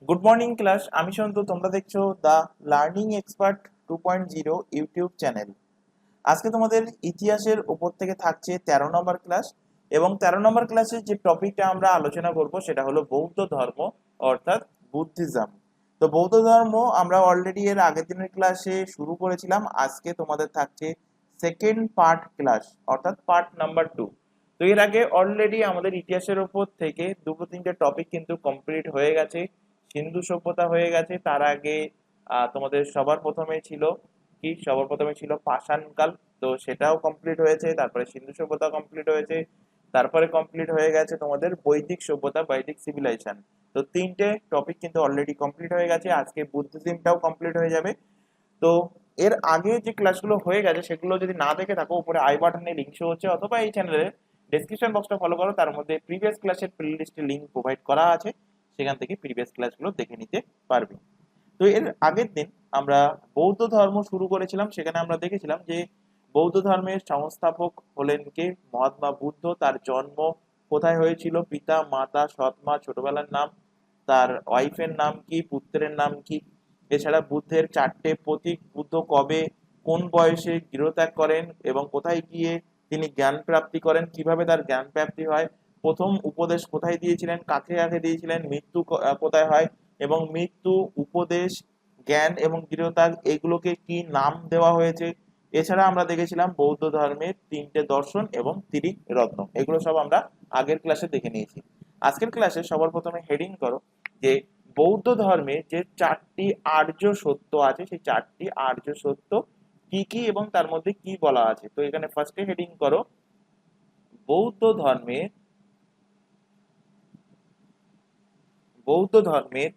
Good morning class, আমি সন্তু। তোমরা দেখছো the learning expert 2.0 YouTube channel. আজকে তোমাদের ইতিহাসের উপর থেকে থাকছে 13 নম্বর ক্লাস, এবং 13 নম্বর ক্লাসে যে টপিকটা আমরা আলোচনা করব সেটা হলো বৌদ্ধ ধর্ম, অর্থাৎ বুদ্ধিজম। তো বৌদ্ধ ধর্ম আমরা অলরেডি এর আগের দিনের ক্লাসে শুরু করেছিলাম। আজকে তোমাদের থাকছে সেকেন্ড পার্ট ক্লাস, অর্থাৎ পার্ট নাম্বার 2। তো এর আগে অলরেডি আমাদের ইতিহাসের উপর থেকে দুটো তিনটে টপিক কিন্তু কমপ্লিট হয়ে গেছে। সিন্ধু সভ্যতা হয়ে গেছে, তার আগে তোমাদের সবার প্রথমে ছিল পাষাণকাল। তো সেটাও কমপ্লিট হয়েছে, তারপরে সিন্ধু সভ্যতা কমপ্লিট হয়েছে, তারপরে কমপ্লিট হয়ে গেছে তোমাদের বৈদিক সভ্যতা, বৈদিক সিভিলাইজেশন। তো তিনটে টপিক কিন্তু অলরেডি কমপ্লিট হয়ে গেছে, আজকে বুদ্ধিজমটাও কমপ্লিট হয়ে যাবে। তো এর আগে যে ক্লাসগুলো হয়ে গেছে সেগুলো যদি না দেখে থাকো, উপরে আই বাটনে লিঙ্ক শো হচ্ছে, অথবা এই চ্যানেলের ডেসক্রিপশন বক্সটা ফলো করো, তার মধ্যে প্রিভিয়াস ক্লাসের প্লেলিস্টের লিঙ্ক প্রোভাইড করা আছে, সেখান থেকে প্রিভিয়াস ক্লাসগুলো দেখে নিতে পারবে। তো এর আগের দিন আমরা বৌদ্ধ ধর্ম শুরু করেছিলাম। সেখানে আমরা দেখেছিলাম যে বৌদ্ধ ধর্মের সংস্থাপক হলেন কে? মহাত্মা বুদ্ধ। তার জন্ম কোথায় হয়েছিল, পিতা মাতা সৎ মা, ছোটবেলার নাম, তার ওয়াইফের নাম কি, পুত্রের নাম কি, এছাড়া বুদ্ধের 4টে প্রতীক, বুদ্ধ কবে কোন বয়সে গৃহত্যাগ করেন এবং কোথায় গিয়ে তিনি জ্ঞান প্রাপ্তি করেন, কিভাবে তার জ্ঞান প্রাপ্তি হয়, প্রথম উপদেশ কোথায় দিয়েছিলেন, কাকে কাকে দিয়েছিলেন, মৃত্যু কোথায় হয়, এবং মৃত্যু, উপদেশ, জ্ঞান এবং গৃহত্যাগ এগুলোকে কি নাম দেওয়া হয়েছে। এছাড়া আমরা দেখেছিলাম বৌদ্ধ ধর্মের 3টে দর্শন এবং ত্রিরত্ন, এগুলো সব আমরা আগের ক্লাসে দেখে নিয়েছি। আজকের ক্লাসে সবার প্রথমে হেডিং করো যে বৌদ্ধ ধর্মে যে 4টি আর্য সত্য আছে, সেই 4টি আর্য সত্য কি কি এবং তার মধ্যে কি বলা আছে। তো এখানে ফার্স্টে হেডিং করো বৌদ্ধ ধর্মের বৌদ্ধ ধর্মের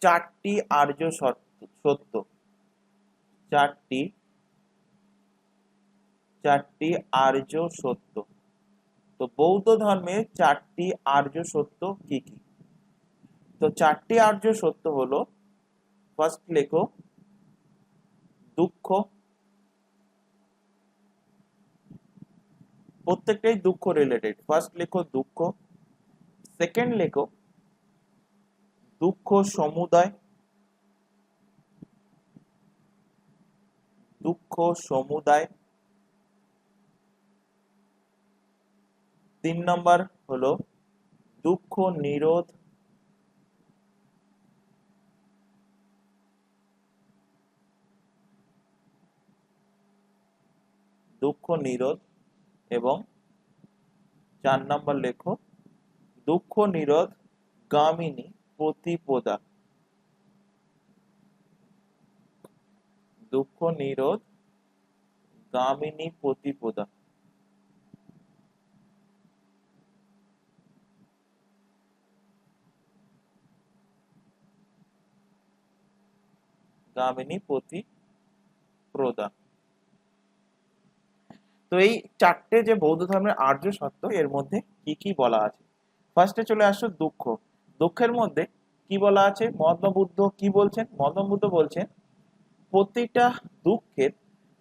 4টি আর্য সত্য। চারটি চারটি আর্য সত্য। তো বৌদ্ধ ধর্মের 4টি আর্য সত্য কি কি? তো 4টি আর্য সত্য হলো, ফার্স্ট লেখো দুঃখ, প্রত্যেকটাই দুঃখ রিলেটেড। ফার্স্ট লেখো দুঃখ, সেকেন্ড লেখো দুঃখ সমুদয়, দুঃখ সমুদায়। 3 নম্বর হলো দুঃখ নিরোধ, দুঃখ নিরোধ। এবং 4 নম্বর লেখো দুঃখ নিরোধ গামিনী প্রতিপদা, দুঃখ নিরোধ গামিনী প্রতিপদা। গামিনী প্রতিপ্রদা। তো এই 4টে যে বৌদ্ধ ধর্মের আর্য সত্য, এর মধ্যে কি কি বলা আছে। ফার্স্টে চলে আসো দুঃখ। দুঃখের মধ্যে কি বলা আছে? মহাত্মা বুদ্ধ কি বলছেন? মহাত্মা বুদ্ধ বলছেন প্রতিটা দুঃখের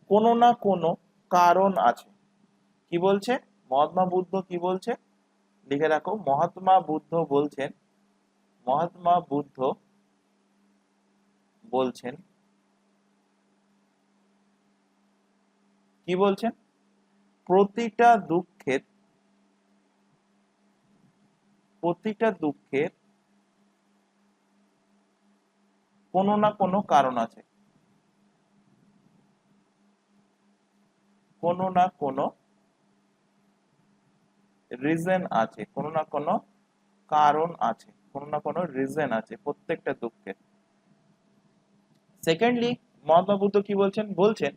কোনো না কোনো কারণ আছে। কি বলছে মহাত্মা বুদ্ধ? কি বলছে লিখে রাখো। মহাত্মা বুদ্ধ বলছেন কি বলছেন? প্রতিটা দুঃখের প্রতিটা দুঃখের কোনো না কোনো কারণ আছে, কোনো না কোনো রিজন আছে, কোনো না কোনো কারণ আছে, কোনো না কোনো রিজন আছে প্রত্যেকটা দুঃখের। সেকেন্ডলি মহাত্মা বুদ্ধ কি বলছেন? বলছেন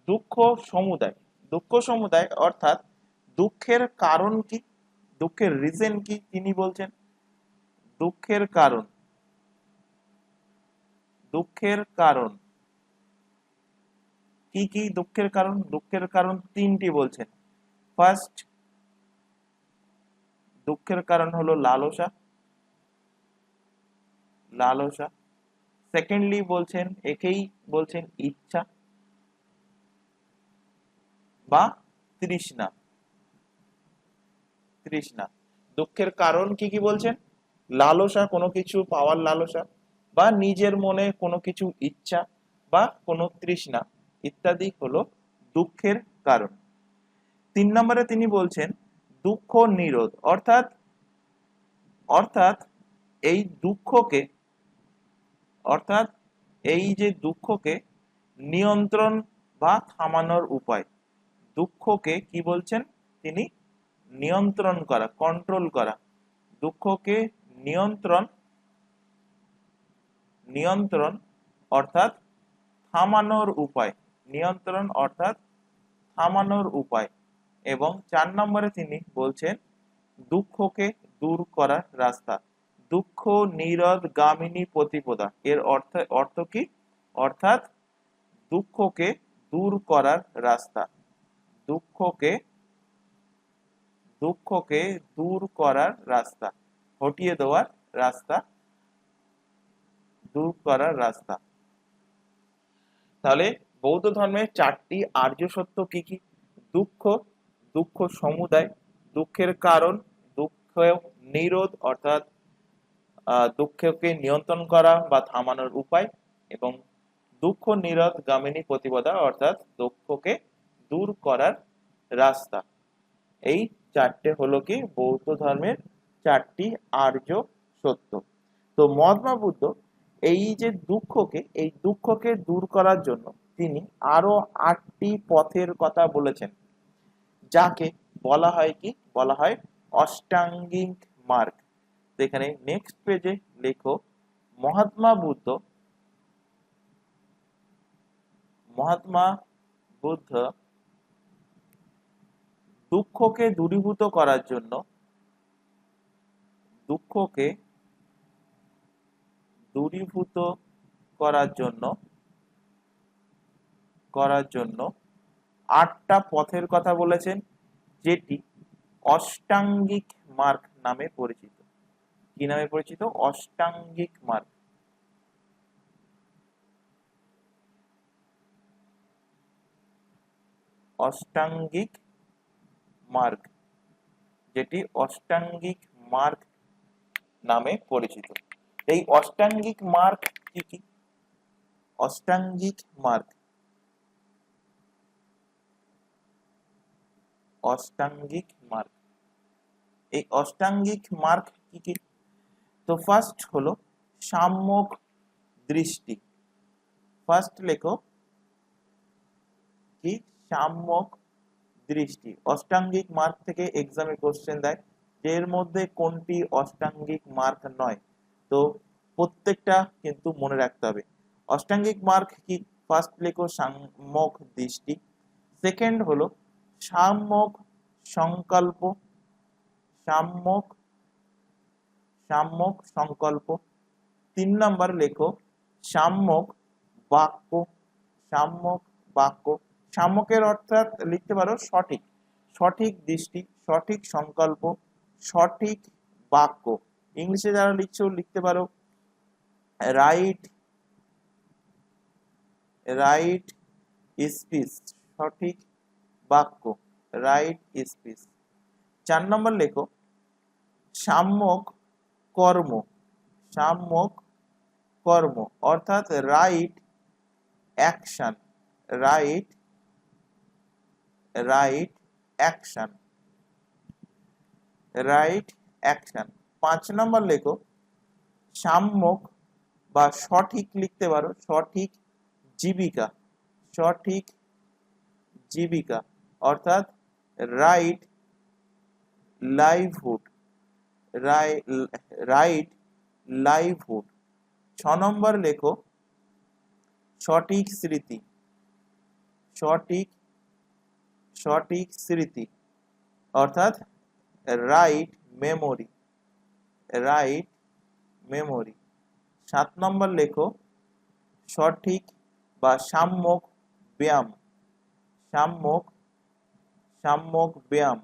দুঃখ সমুদায়। দুঃখ সমুদায় অর্থাৎ দুঃখের কারণ কি, দুঃখের রিজন কি, তিনি বলছেন দুঃখের কারণ। দুঃখের কারণ কি কি? দুঃখের কারণ, দুঃখের কারণ 3টি বলছেন। ফার্স্ট, দুঃখের কারণ হলো লালসা, লালসা। সেকেন্ডলি বলছেন, একেই বলছেন ইচ্ছা বা তৃষ্ণা, তৃষ্ণা। দুঃখের কারণ কি কি বলছেন? লালসা, কোনো কিছু পাওয়ার লালসা, বা নিজের মনে কোনো কিছু ইচ্ছা বা কোনো তৃষ্ণা ইত্যাদি হলো দুঃখের কারণ। 3 নম্বরে তিনি বলছেন দুঃখ নিরোধ, অর্থাৎ অর্থাৎ এই দুঃখকে অর্থাৎ এই যে দুঃখকে নিয়ন্ত্রণ বা থামানোর উপায়। দুঃখকে কি বলছেন তিনি? নিয়ন্ত্রণ করা, কন্ট্রোল করা। দুঃখকে নিয়ন্ত্রণ নিয়ন্ত্রণ অর্থাৎ থামানোর উপায়। নিয়ন্ত্রণ অর্থাৎ থামানোর উপায়। এবং 4 নম্বরে তিনি বলছেন দুঃখকে দূর করার রাস্তা। দুঃখ নিরোধ গামিনী প্রতিপদা, এর অর্থ কি? অর্থাৎ দুঃখকে দূর করার রাস্তা। দুঃখকে দুঃখকে দূর করার রাস্তা, হটিয়ে দেওয়ার রাস্তা, দূর করার রাস্তা। তাহলে বৌদ্ধ ধর্মের 4টি আর্য সত্য কি কি? দুঃখ, দুঃখ সমুদায়, দুঃখের কারণ, দুঃখ নিরোধ অর্থাৎ দুঃখকে নিয়ন্ত্রণ করা বা থামানোর উপায়, এবং দুঃখ নিরোধ গামিনী প্রতিপদা অর্থাৎ দুঃখকে দূর করার রাস্তা। এই 4টে হলো কি বৌদ্ধ ধর্মের 4টি আর্য সত্য। তো মহাত্মা বুদ্ধ এই যে এই দুঃখকে দূর করার জন্য তিনি আরো 8টি পথের কথা বলেছেন, যাকে বলা হয় কি? বলা হয় অষ্টাঙ্গিক মার্গ। এখানে নেক্সট পেজে লেখো মহাত্মা বুদ্ধ দুঃখকে দূরীভূত করার জন্য দুঃখকে দূরীভূত করার জন্য 8টা পথের কথা বলেছেন, যেটি অষ্টাঙ্গিক মার্গ নামে পরিচিত। কি নামে পরিচিত? অষ্টাঙ্গিক মার্গ। অষ্টাঙ্গিক মার্গ, যেটি অষ্টাঙ্গিক মার্গ নামে পরিচিত। এই অষ্টাঙ্গিক মার্গ কি কি? অষ্টাঙ্গিক মার্গ অষ্টাঙ্গিক মার্গ এই অষ্টাঙ্গিক মার্গ কি কি? তো ফার্স্ট হলো সাম্যক দৃষ্টি। ফার্স্ট লেখো কি? সাম্যক দৃষ্টি। অষ্টাঙ্গিক মার্গ থেকে এক্সামে কোশ্চেন দেয় যে এর মধ্যে কোনটি অষ্টাঙ্গিক মার্গ নয়, তো প্রত্যেকটা কিন্তু মনে রাখতে হবে। অষ্টাঙ্গিক মার্গ কি? ফার্স্ট লেখো সাম্যক দৃষ্টি। সেকেন্ড হলো সাম্যক সংকল্প। সাম্যক সাম্যক সংকল্প। 3 নম্বর লেখো সাম্যক বাক্য। সাম্যক বাক্য। সাম্যকের অর্থাৎ লিখতে পারো সঠিক, সঠিক দৃষ্টি, সঠিক সংকল্প, সঠিক বাক্য। ইংলিশে যারা লিখছো লিখতে পারো রাইট রাইট স্পিচ, সঠিক বাক্য, রাইট স্পিচ। 4 নম্বর লেখো সাম্যক কর্ম। সাম্যক কর্ম অর্থাৎ right action. Right right action. Right action. 5 নম্বর লেখো সাম্যক বা সঠিক লিখতে পারো সঠিক জীবিকা। সঠিক জীবিকা অর্থাৎ রাইট লাইভহুড। Right livelihood. 6 নম্বর লেখো সঠিক স্মৃতি। সঠিক সঠিক স্মৃতি অর্থাৎ রাইট মেমোরি। Right memory. 7 নম্বর লেখো সঠিক বা সাম্যক ব্যায়াম। সাম্যক সাম্যক ব্যায়াম।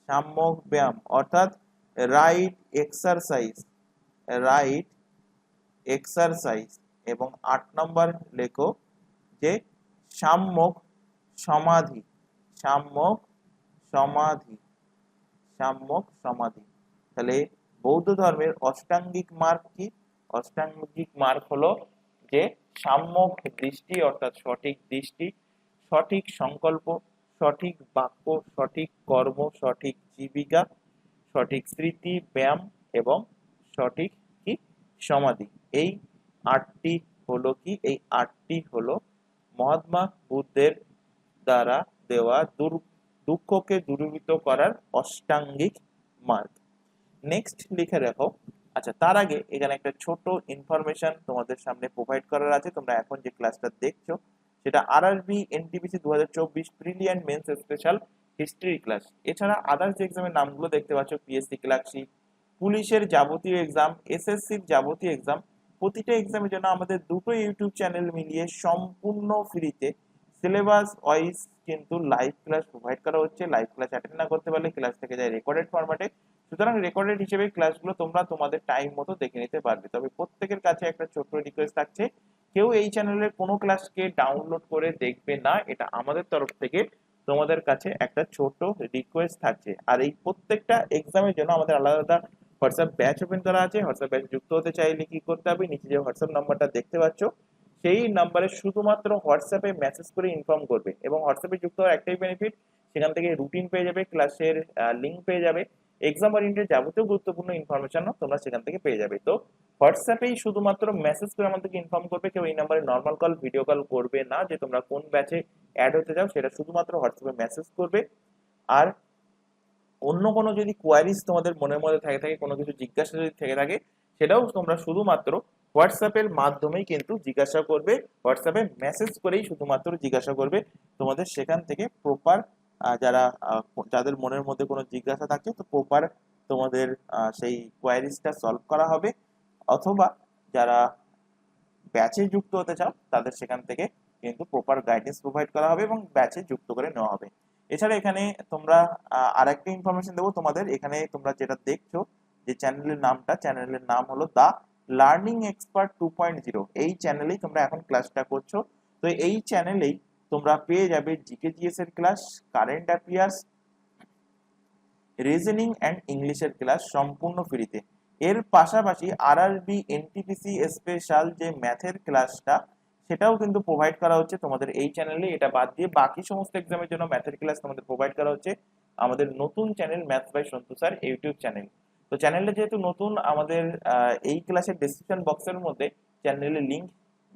সাম্যক ব্যায়াম অর্থাৎ রাইট এক্সারসাইজ। Right exercise. এবং 8 নম্বর লেখো যে সাম্যক সমাধি। সাম্যক সমাধি। সাম্যক সমাধি। তাহলে বৌদ্ধ ধর্মের অষ্টাঙ্গিক মার্গ কি? অষ্টাঙ্গিক মার্গ হলো যে সাম্যক দৃষ্টি, অর্থাৎ সঠিক দৃষ্টি, সঠিক সংকল্প, সঠিক বাক্য, সঠিক কর্ম, সঠিক জীবিকা, সঠিক স্মৃতি, ব্যায়াম এবং সঠিক কি সমাধি। এই আটটি হলো কি? এই আটটি হলো মহাত্মা বুদ্ধের দ্বারা দেওয়া দুঃখকে দূরীভূত করার অষ্টাঙ্গিক মার্গ। নেক্সট লিখে রাখো। আচ্ছা, তার আগে এখানে একটা ছোট ইনফরমেশন তোমাদের সামনে প্রোভাইড করার আছে। তোমরা এখন যে ক্লাসটা দেখছো সেটা RRB NTPC 2024 brilliant mains special history class. এছাড়া আদার্স যে এক্সামের নামগুলো দেখতে পাচ্ছ, পিএসসি ক্লার্কশিপ, পুলিশের যাবতীয় এক্সাম, এসএসসির যাবতীয় এক্সাম, প্রতিটা এক্সামের জন্য আমাদের দুটো ইউটিউব চ্যানেল মিলিয়ে সম্পূর্ণ ফ্রিতে সিলেবাস ওয়াইজ কিন্তু লাইভ ক্লাস প্রোভাইড করা হচ্ছে। লাইভ ক্লাস অ্যাটেন্ড না করতে পারলে ক্লাস থেকে যায় রেকর্ডেড ফরম্যাটে। সুতরাং রেকর্ডেড হিসেবে ক্লাসগুলো তোমরা তোমাদের টাইম মতো দেখে নিতে পারবে। তবে প্রত্যেকের কাছে একটা ছোট্ট রিকোয়েস্ট থাকছে, কেউ এই চ্যানেলের কোনো ক্লাসকে ডাউনলোড করে দেখবে না, এটা আমাদের তরফ থেকে তোমাদের কাছে একটা ছোট রিকোয়েস্ট থাকছে। আর এই প্রত্যেকটা এক্সামের জন্য আমাদের আলাদা আলাদা হোয়াটসঅ্যাপ ব্যাচ ওপেন করা আছে। হোয়াটসঅ্যাপ ব্যাচ যুক্ত হতে চাইলে কি করতে হবে? নিচে যে হোয়াটসঅ্যাপ নাম্বারটা দেখতে পাচ্ছ সেই নাম্বারে শুধুমাত্র হোয়াটসঅ্যাপে মেসেজ করে ইনফর্ম করবে, এবং হোয়াটসঅ্যাপে যুক্ত হওয়ার একটাই বেনিফিট, সেখান থেকে রুটিন পেয়ে যাবে, ক্লাসের লিঙ্ক পেয়ে যাবে, এক্সাম ওরিয়েন্টেড যাবতীয় গুরুত্বপূর্ণ ইনফরমেশন তোমরা সেখান থেকে পেয়ে যাবে। তো হোয়াটসঅ্যাপেই শুধুমাত্র মেসেজ করে আমাদেরকে ইনফর্ম করবে, কেউ এই নাম্বারে নর্মাল কল ভিডিও কল করবে না যে তোমরা কোন ব্যাচে অ্যাড হতে চাও, সেটা শুধুমাত্র হোয়াটসঅ্যাপে মেসেজ করবে। আর অন্য কোনো যদি কোয়ারিজ তোমাদের মনের মধ্যে থাকে কোনো কিছু জিজ্ঞাসা যদি থেকে থাকে, সেটাও তোমরা শুধুমাত্র হোয়াটসঅ্যাপের মাধ্যমেই কিন্তু জিজ্ঞাসা করবে। হোয়াটসঅ্যাপে মেসেজ করেই শুধুমাত্র জিজ্ঞাসা করবে, তোমাদের সেখান থেকে প্রপার যারা যাদের মনের মধ্যে কোনো জিজ্ঞাসা থাকে তো প্রপার তোমাদের সেই কোয়ারিজটা সলভ করা হবে। অথবা যারা ব্যাচে যুক্ত হতে চাও তাদের সেখান থেকে কিন্তু প্রপার গাইডেন্স প্রোভাইড করা হবে এবং ব্যাচে যুক্ত করে নেওয়া হবে। এছাড়া এখানে তোমরা আর একটা ইনফরমেশন দেবো তোমাদের। এখানে তোমরা যেটা দেখছো যে চ্যানেলের নামটা, চ্যানেলের নাম হলো দা লার্নিং এক্সপার্ট 2.0। এই চ্যানেলেই তোমরা এখন ক্লাসটা করছো। তো এই চ্যানেলেই তোমরা পেয়ে যাবে জিকে জিএস এর class, current affairs, reasoning and ইংলিশের ক্লাস সম্পূর্ণ ফ্রিতে। এর পাশাপাশি আরআরবি এনটিপিসি স্পেশাল যে ম্যাথের ক্লাসটা সেটাও কিন্তু প্রোভাইড করা হচ্ছে তোমাদের এই চ্যানেলে। এটা বাদ দিয়ে বাকি সমস্ত এক্সামের জন্য ম্যাথের ক্লাস তোমাদের প্রোভাইড করা হচ্ছে আমাদের নতুন channel maths by Santu sir YouTube channel. তো চ্যানেলটা যেহেতু নতুন, আমাদের এই ক্লাসের ডেসক্রিপশন বক্সের মধ্যে চ্যানেলের লিংক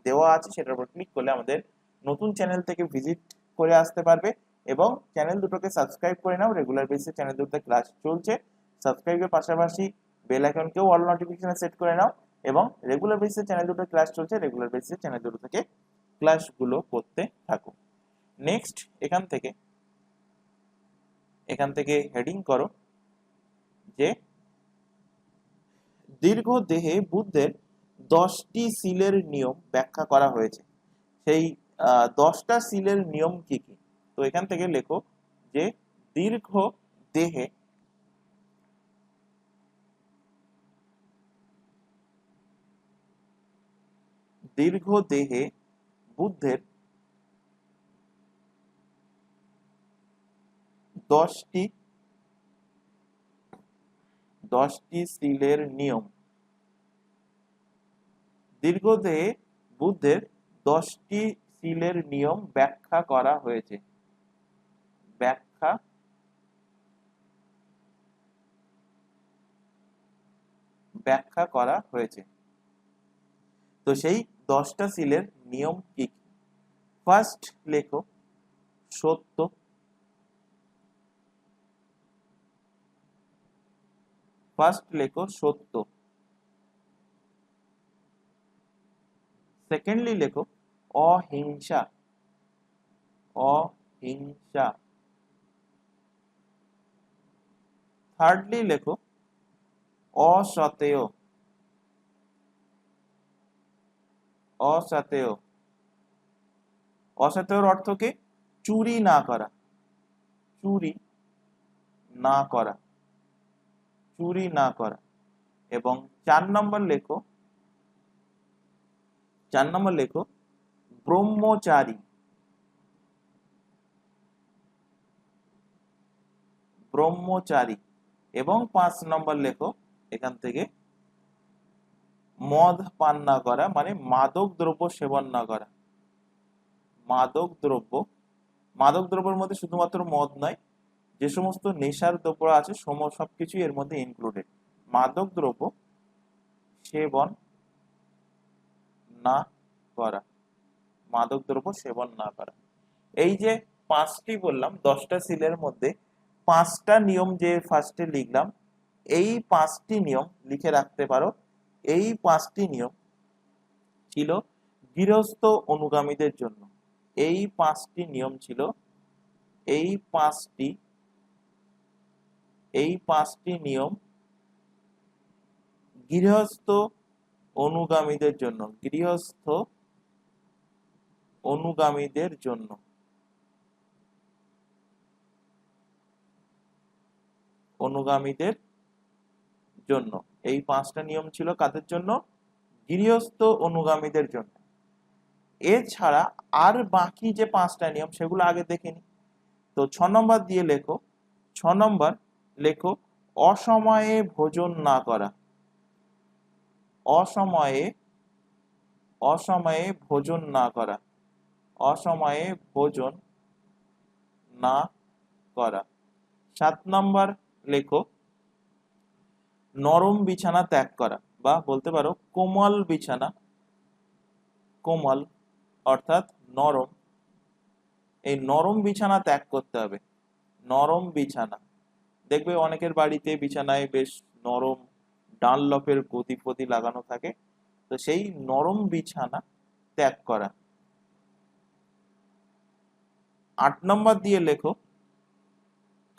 দেওয়া আছে, সেটার উপর ক্লিক করলে আমাদের নতুন চ্যানেল থেকে ভিজিট করে আসতে পারবে এবং চ্যানেল দুটোকে সাবস্ক্রাইব করে নাও। রেগুলার বেসিসে চ্যানেল দুটোতে ক্লাস চলছে। সাবস্ক্রাইবের পাশাপাশি বেল আইকনকেও অল নোটিফিকেশনে সেট করে নাও এবং রেগুলার বেসিসে চ্যানেল দুটো ক্লাস চলছে, রেগুলার বেসিসে চ্যানেল দুটো থেকে ক্লাসগুলো করতে থাকো। নেক্সট এখান থেকে হেডিং করো যে দীর্ঘ দেহে বুদ্ধের 10টি সিলের নিয়ম ব্যাখ্যা করা হয়েছে। সেই 10টা সিলের নিয়ম কি কি? তো এখান থেকে লেখো যে দীর্ঘ দেহে বুদ্ধের 10টি সিলের নিয়ম। দীর্ঘদেহে বুদ্ধের 10টি সিলের নিয়ম ব্যাখ্যা করা হয়েছে। ব্যাখ্যা করা হয়েছে। তো সেই 10টা সিলের নিয়ম কি কি? ফার্স্ট লেখো সত্য। সেকেন্ডলি লেখো অহিংসা। থার্ডলি লেখো অসতেয়। অসতেয়র অর্থ কি? চুরি না করা। এবং 4 নম্বর লেখো ব্রহ্মচারী। এবং 5 নম্বর লেখো এখান থেকে মদ পান না করা মানে মাদক দ্রব্য সেবন না করা। মাদক দ্রব্য, মাদক দ্রব্যের মধ্যে শুধুমাত্র মদ নয়, যে সমস্ত নেশার দ্রব্য আছে সবকিছুই এর মধ্যে ইনক্লুডেড। মাদক দ্রব্য সেবন না করা, মাদক দ্রব্য সেবন না করা। এই যে পাঁচটি বললাম 10টা সিলের মধ্যে 5টা নিয়ম যে ফার্স্টে লিখলাম, এই 5টি নিয়ম লিখে রাখতে পারো। এই 5টি নিয়ম ছিল গৃহস্থ অনুগামীদের জন্য। এই 5টি নিয়ম ছিল, এই পাঁচটি নিয়ম গৃহস্থ অনুগামীদের জন্য, গৃহস্থ অনুগামীদের জন্য। অনুগামীদের জন্য এই 5টা নিয়ম ছিল কাদের জন্য? গৃহস্থ অনুগামীদের জন্য। এছাড়া আর বাকি যে 5টা নিয়ম সেগুলো আগে দেখে নি। তো 6 নম্বর দিয়ে লেখো, 6 নম্বর লেখো অসময়ে ভোজন না করা। অসময়ে ভোজন না করা, অসময়ে ভোজন না করা। 7 নম্বর লেখো নরম বিছানা ত্যাগ করা, বা বলতে পারো কোমল বিছানা, কোমল অর্থাৎ নরম, এই নরম বিছানা ত্যাগ করতে হবে। নরম বিছানা, দেখবে অনেকের বাড়িতে বিছানায় বেশ নরম ডানলপের গদি লাগানো থাকে, তো সেই নরম বিছানা ত্যাগ করা। 8 নম্বর দিয়ে লেখো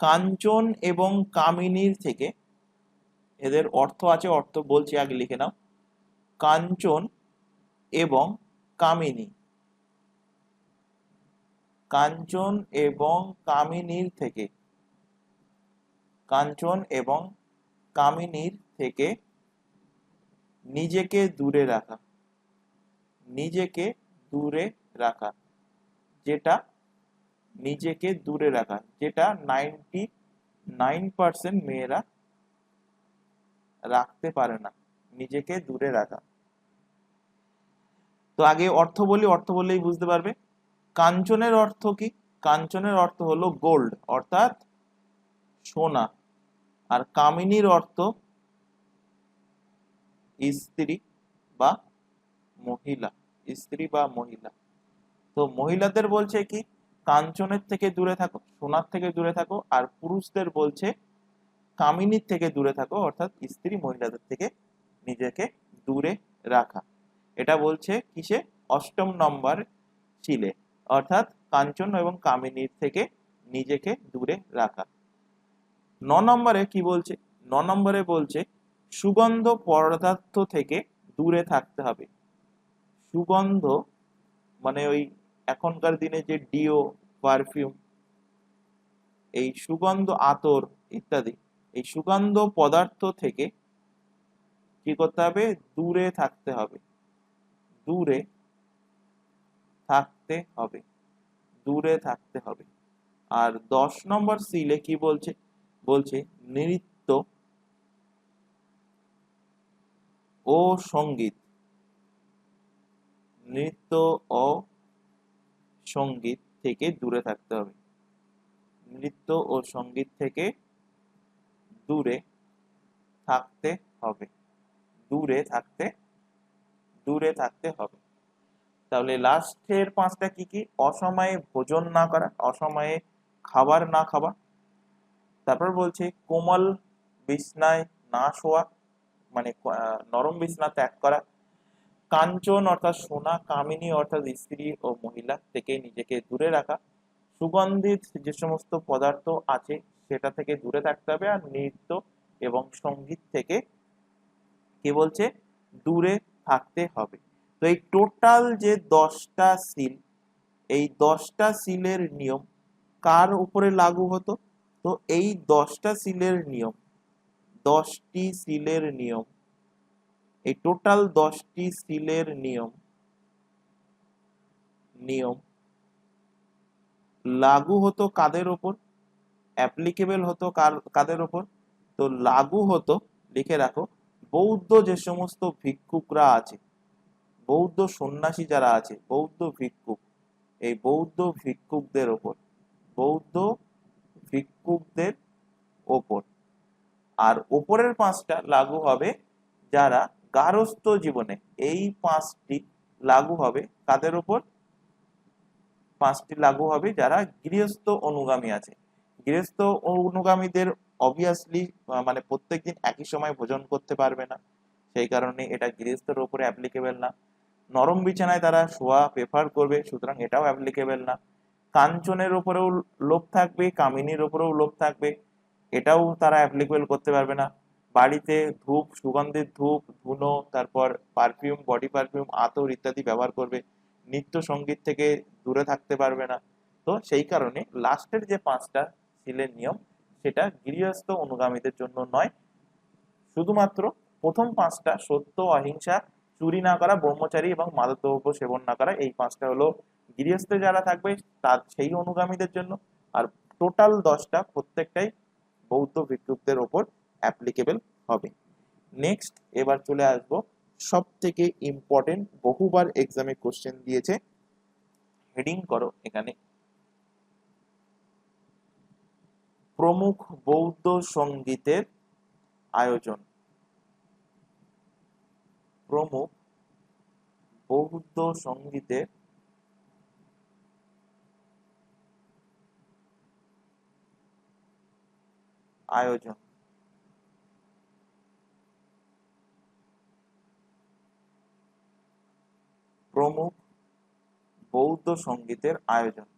কাঞ্চন এবং কামিনীর থেকে, এদের অর্থ আছে, অর্থ বলছি আগে লিখে নাও। কাঞ্চন এবং কামিনী, কাঞ্চন এবং কামিনীর থেকে, কাঞ্চন এবং কামিনীর থেকে নিজেকে দূরে রাখা, নিজেকে দূরে রাখা, যেটা নিজেকে দূরে রাখা, যেটা 99% মেয়েরা রাখতে পারে না, নিজেকে দূরে রাখা। তো আগে অর্থ বলি, অর্থ বললেই বুঝতে পারবে। কাঞ্চনের অর্থ কি? কাঞ্চনের অর্থ হলো গোল্ড অর্থাৎ সোনা, আর কামিনীর অর্থ স্ত্রী বা মহিলা, স্ত্রী বা মহিলা। তো মহিলাদের বলছে কি কাঞ্চনের থেকে দূরে থাকো, সোনার থেকে দূরে থাকো, আর পুরুষদের বলছে কামিনীর থেকে দূরে থাকো অর্থাৎ স্ত্রী মহিলাদের থেকে নিজেকে দূরে রাখা। এটা বলছে কিসে? 8ম নম্বর ছিলে, অর্থাৎ কাঞ্চন এবং কামিনীর থেকে নিজেকে দূরে রাখা। 9 নম্বরে কি বলছে? 9 নম্বরে বলছে সুগন্ধ পদার্থ থেকে দূরে থাকতে হবে। সুগন্ধ মানে ওই এখনকার দিনে যে ডিও, পারফিউম, এই সুগন্ধ আতর ইত্যাদি, এই সুগন্ধ পদার্থ থেকে কি করতে হবে? দূরে থাকতে হবে, দূরে থাকতে হবে, দূরে থাকতে হবে। আর 10 নম্বর সিলে কি বলছে? বলছে নৃত্য ও সঙ্গীত, নৃত্য ও সঙ্গীত থেকে দূরে থাকতে হবে, নৃত্য ও সঙ্গীত থেকে দূরে থাকতে হবে, দূরে থাকতে, দূরে থাকতে হবে। তাহলে লাস্টের 5টা কি কি? অসময়ে ভোজন না করা, অসময়ে খাবার না খাওয়া। তারপর বলছে কোমল বিছনায় না শোয়া, মানে নরম বিছনা ত্যাগ করা। কাঞ্চন অর্থাৎ সোনা, কামিনী অর্থাৎ স্ত্রী ও মহিলা থেকে নিজেকে দূরে রাখা। সুগন্ধিত যে সমস্ত পদার্থ আছে সেটা থেকে দূরে থাকতে হবে। আর নৃত্য এবং সঙ্গীত থেকে কি বলছে? দূরে থাকতে হবে। তো এই টোটাল যে 10টা সিল, এই 10টা সিলের নিয়ম কার উপরে লাগু হতো? তো এই 10টা সিলের নিয়ম, 10টি সিলের নিয়ম, এই টোটাল 10টি সিলের নিয়ম নিয়ম লাগু হতো কাদের ওপর? অ্যাপ্লিকেবল হতো কাদের ওপর? তো লাগু হতো লিখে রাখো, বৌদ্ধ যে সমস্ত ভিক্ষুকরা আছে, বৌদ্ধ সন্ন্যাসী যারা আছে, বৌদ্ধ ভিক্ষুক, এই বৌদ্ধ ভিক্ষুকদের ওপর, বৌদ্ধ ভিক্ষুকদের ওপর, আর ওপরের পাঁচটা লাগু হবে যারা গারস্থ জীবনে, এই পাঁচটি লাগু হবে কাদের ওপর, পাঁচটি লাগু হবে যারা গৃহস্থ অনুগামী আছে। গৃহস্থ অনুগামীদের অবভিয়াসলি মানে প্রত্যেকদিন একই সময় ভোজন করতে পারবে না, সেই কারণে এটা গৃহস্থের উপরে অ্যাপ্লিকেবল না। নরম বিছানায় তারা শোয়া প্রেফার করবে, সুতরাং এটাও অ্যাপ্লিকেবল না। কাঞ্চনের উপরেও লোভ থাকবে, কামিনীর উপরেও লোভ থাকবে, এটাও তারা অ্যাপ্লিকেবল করতে পারবে না। বাড়িতে ধূপ, সুগন্ধিত ধূপ, ধুনো, তারপর পারফিউম, বডি পারফিউম, আতর ইত্যাদি ব্যবহার করবে, নৃত্য সঙ্গীত থেকে দূরে থাকতে পারবে না। তো সেই কারণে লাস্টের যে পাঁচটা সিলের নিয়ম, সেটা গৃহস্থ অনুগামীদের জন্য নয়, শুধুমাত্র প্রথম পাঁচটা, সত্য, অহিংসা, চুরি না করা, ব্রহ্মচারী এবং মাদকদ্রব্য সেবন না করা, এই পাঁচটা হলো গৃহস্থে যারা থাকবে তার সেই অনুগামীদের জন্য। আর টোটাল 10টা প্রত্যেকটাই বৌদ্ধ ভিক্ষুকদের ওপর অ্যাপ্লিকেবল হবে। নেক্সট এবার চলে আসবো সব থেকে ইম্পর্টেন্ট, বহুবার এক্সামে কোশ্চেন দিয়েছে, হেডিং করো এখানে, প্রমুখ বৌদ্ধ সঙ্গীতের আয়োজন। প্রমুখ বৌদ্ধ সঙ্গীতের আয়োজন। প্রমুখ বৌদ্ধ সঙ্গীতের আয়োজন,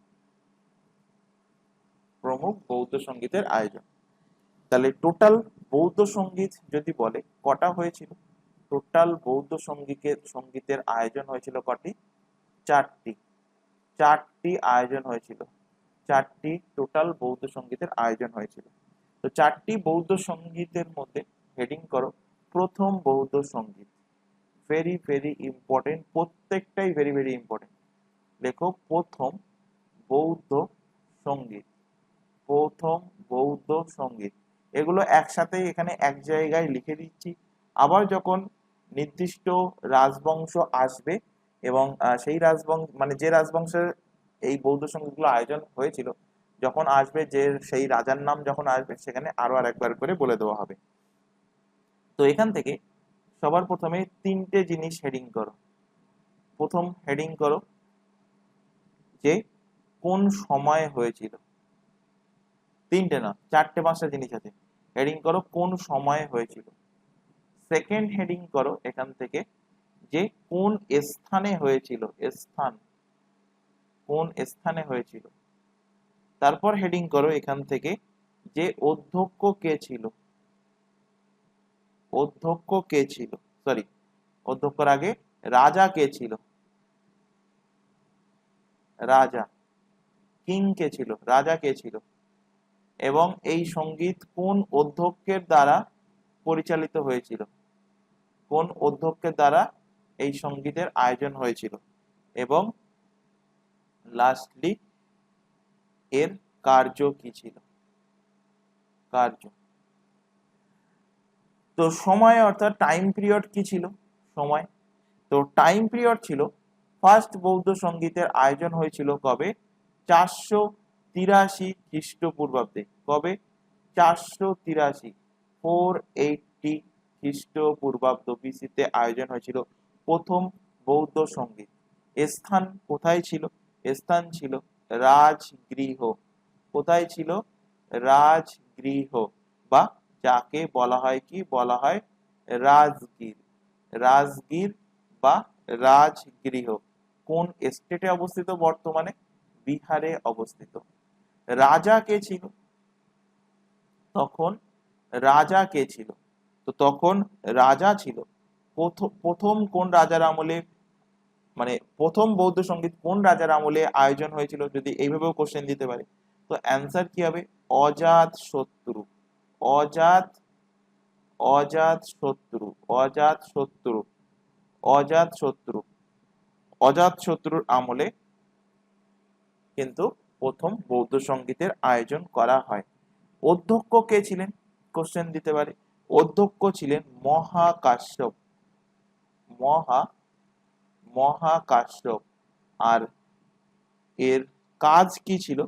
প্রমুখ বৌদ্ধ সঙ্গীতের আয়োজন। তাহলে টোটাল বৌদ্ধ সঙ্গীত যদি বলে কটা হয়েছিল, টোটাল বৌদ্ধ সঙ্গীতের আয়োজন হয়েছিল কটি, চারটি। চারটি আয়োজন হয়েছিল, চারটি টোটাল বৌদ্ধ সঙ্গীতের আয়োজন হয়েছিল। তো চারটি বৌদ্ধ সঙ্গীতের মধ্যে হেডিং করো প্রথম বৌদ্ধ সঙ্গীত। ভেরি ভেরি ইম্পর্টেন্ট, প্রত্যেকটাই ভেরি ভেরি ইম্পর্টেন্ট। লেখো প্রথম বৌদ্ধ সঙ্গীত, প্রথম বৌদ্ধ সঙ্গীত। এগুলো একসাথে এখানে এক জায়গায় লিখে দিচ্ছি। আবার যখন নির্দিষ্ট রাজবংশ আসবে এবং সেই রাজবংশ মানে যে রাজবংশের এই বৌদ্ধ সঙ্গীতগুলো আয়োজন হয়েছিল, যখন আসবে যে সেই রাজার নাম যখন আসবে, সেখানে আরো আরেকবার করে বলে দেওয়া হবে। তো এখান থেকে সবার প্রথমে তিনটে জিনিস হেডিং করো। প্রথম হেডিং করো যে কোন সময়ে হয়েছিল, তিনটে না চারটে পাঁচটা জিনিস আছে, হেডিং করো কোন সময়ে হয়েছিল। সেকেন্ড হেডিং করো এখান থেকে যে কোন স্থানে হয়েছিল, স্থান, কোন স্থানে হয়েছিল। তারপর হেডিং করো এখান থেকে যে অধ্যক্ষ কে ছিল, অধ্যক্ষ কে ছিল, সরি অধ্যক্ষর আগে রাজা কে ছিল, রাজা, কিং কে ছিল, রাজা কে ছিল, এবং এই সঙ্গীত কোন অধ্যক্ষের দ্বারা পরিচালিত হয়েছিল, কোন অধ্যক্ষের দ্বারা এই সঙ্গীতের আয়োজন হয়েছিল, এবং লাস্টলি এর কার্য কি ছিল, কার্য। তো সময় অর্থাৎ টাইম পিরিয়ড কি ছিল, সময়। তো টাইম পিরিয়ড ছিল, ফার্স্ট বৌদ্ধ সঙ্গীতের আয়োজন হয়েছিল কবে, 483 খ্রিস্টপূর্বাব্দে। কবে, 483, 480 খ্রিস্টপূর্বাব্দ বিসিতে আয়োজন হয়েছিল প্রথম বৌদ্ধ সঙ্গীত। স্থান কোথায় ছিল, স্থান ছিল রাজগৃহ। কোথায় ছিল, রাজগৃহ, বা যাকে বলা হয় কি, বলা হয় রাজগীর, রাজগীর বা রাজগৃহ। কোন স্টেটে অবস্থিত, বর্তমানে বিহারে অবস্থিত। রাজা কে ছিল, তখন রাজা কে ছিল, তো তখন রাজা ছিল প্রথম কোন রাজার আমলে, মানে প্রথম বৌদ্ধ সঙ্গীত কোন রাজার আমলে আয়োজন হয়েছিল, যদি এইভাবেও কোশ্চেন দিতে পারে। তো অ্যান্সার কি হবে, অজাত শত্রু, অজাত, অজাত শত্রু, অজাত শত্রু, অজাত শত্রু, অজাত শত্রুর আমলে কিন্তু প্রথম বৌদ্ধ সঙ্গীতের আয়োজন করা হয়। অধ্যক্ষ কে ছিলেন, কোশ্চেন দিতে পারে, অধ্যক্ষ ছিলেন মহাকাশ্যপ। মহা মহাকাশ্যপ। আর এর কাজ কি ছিল,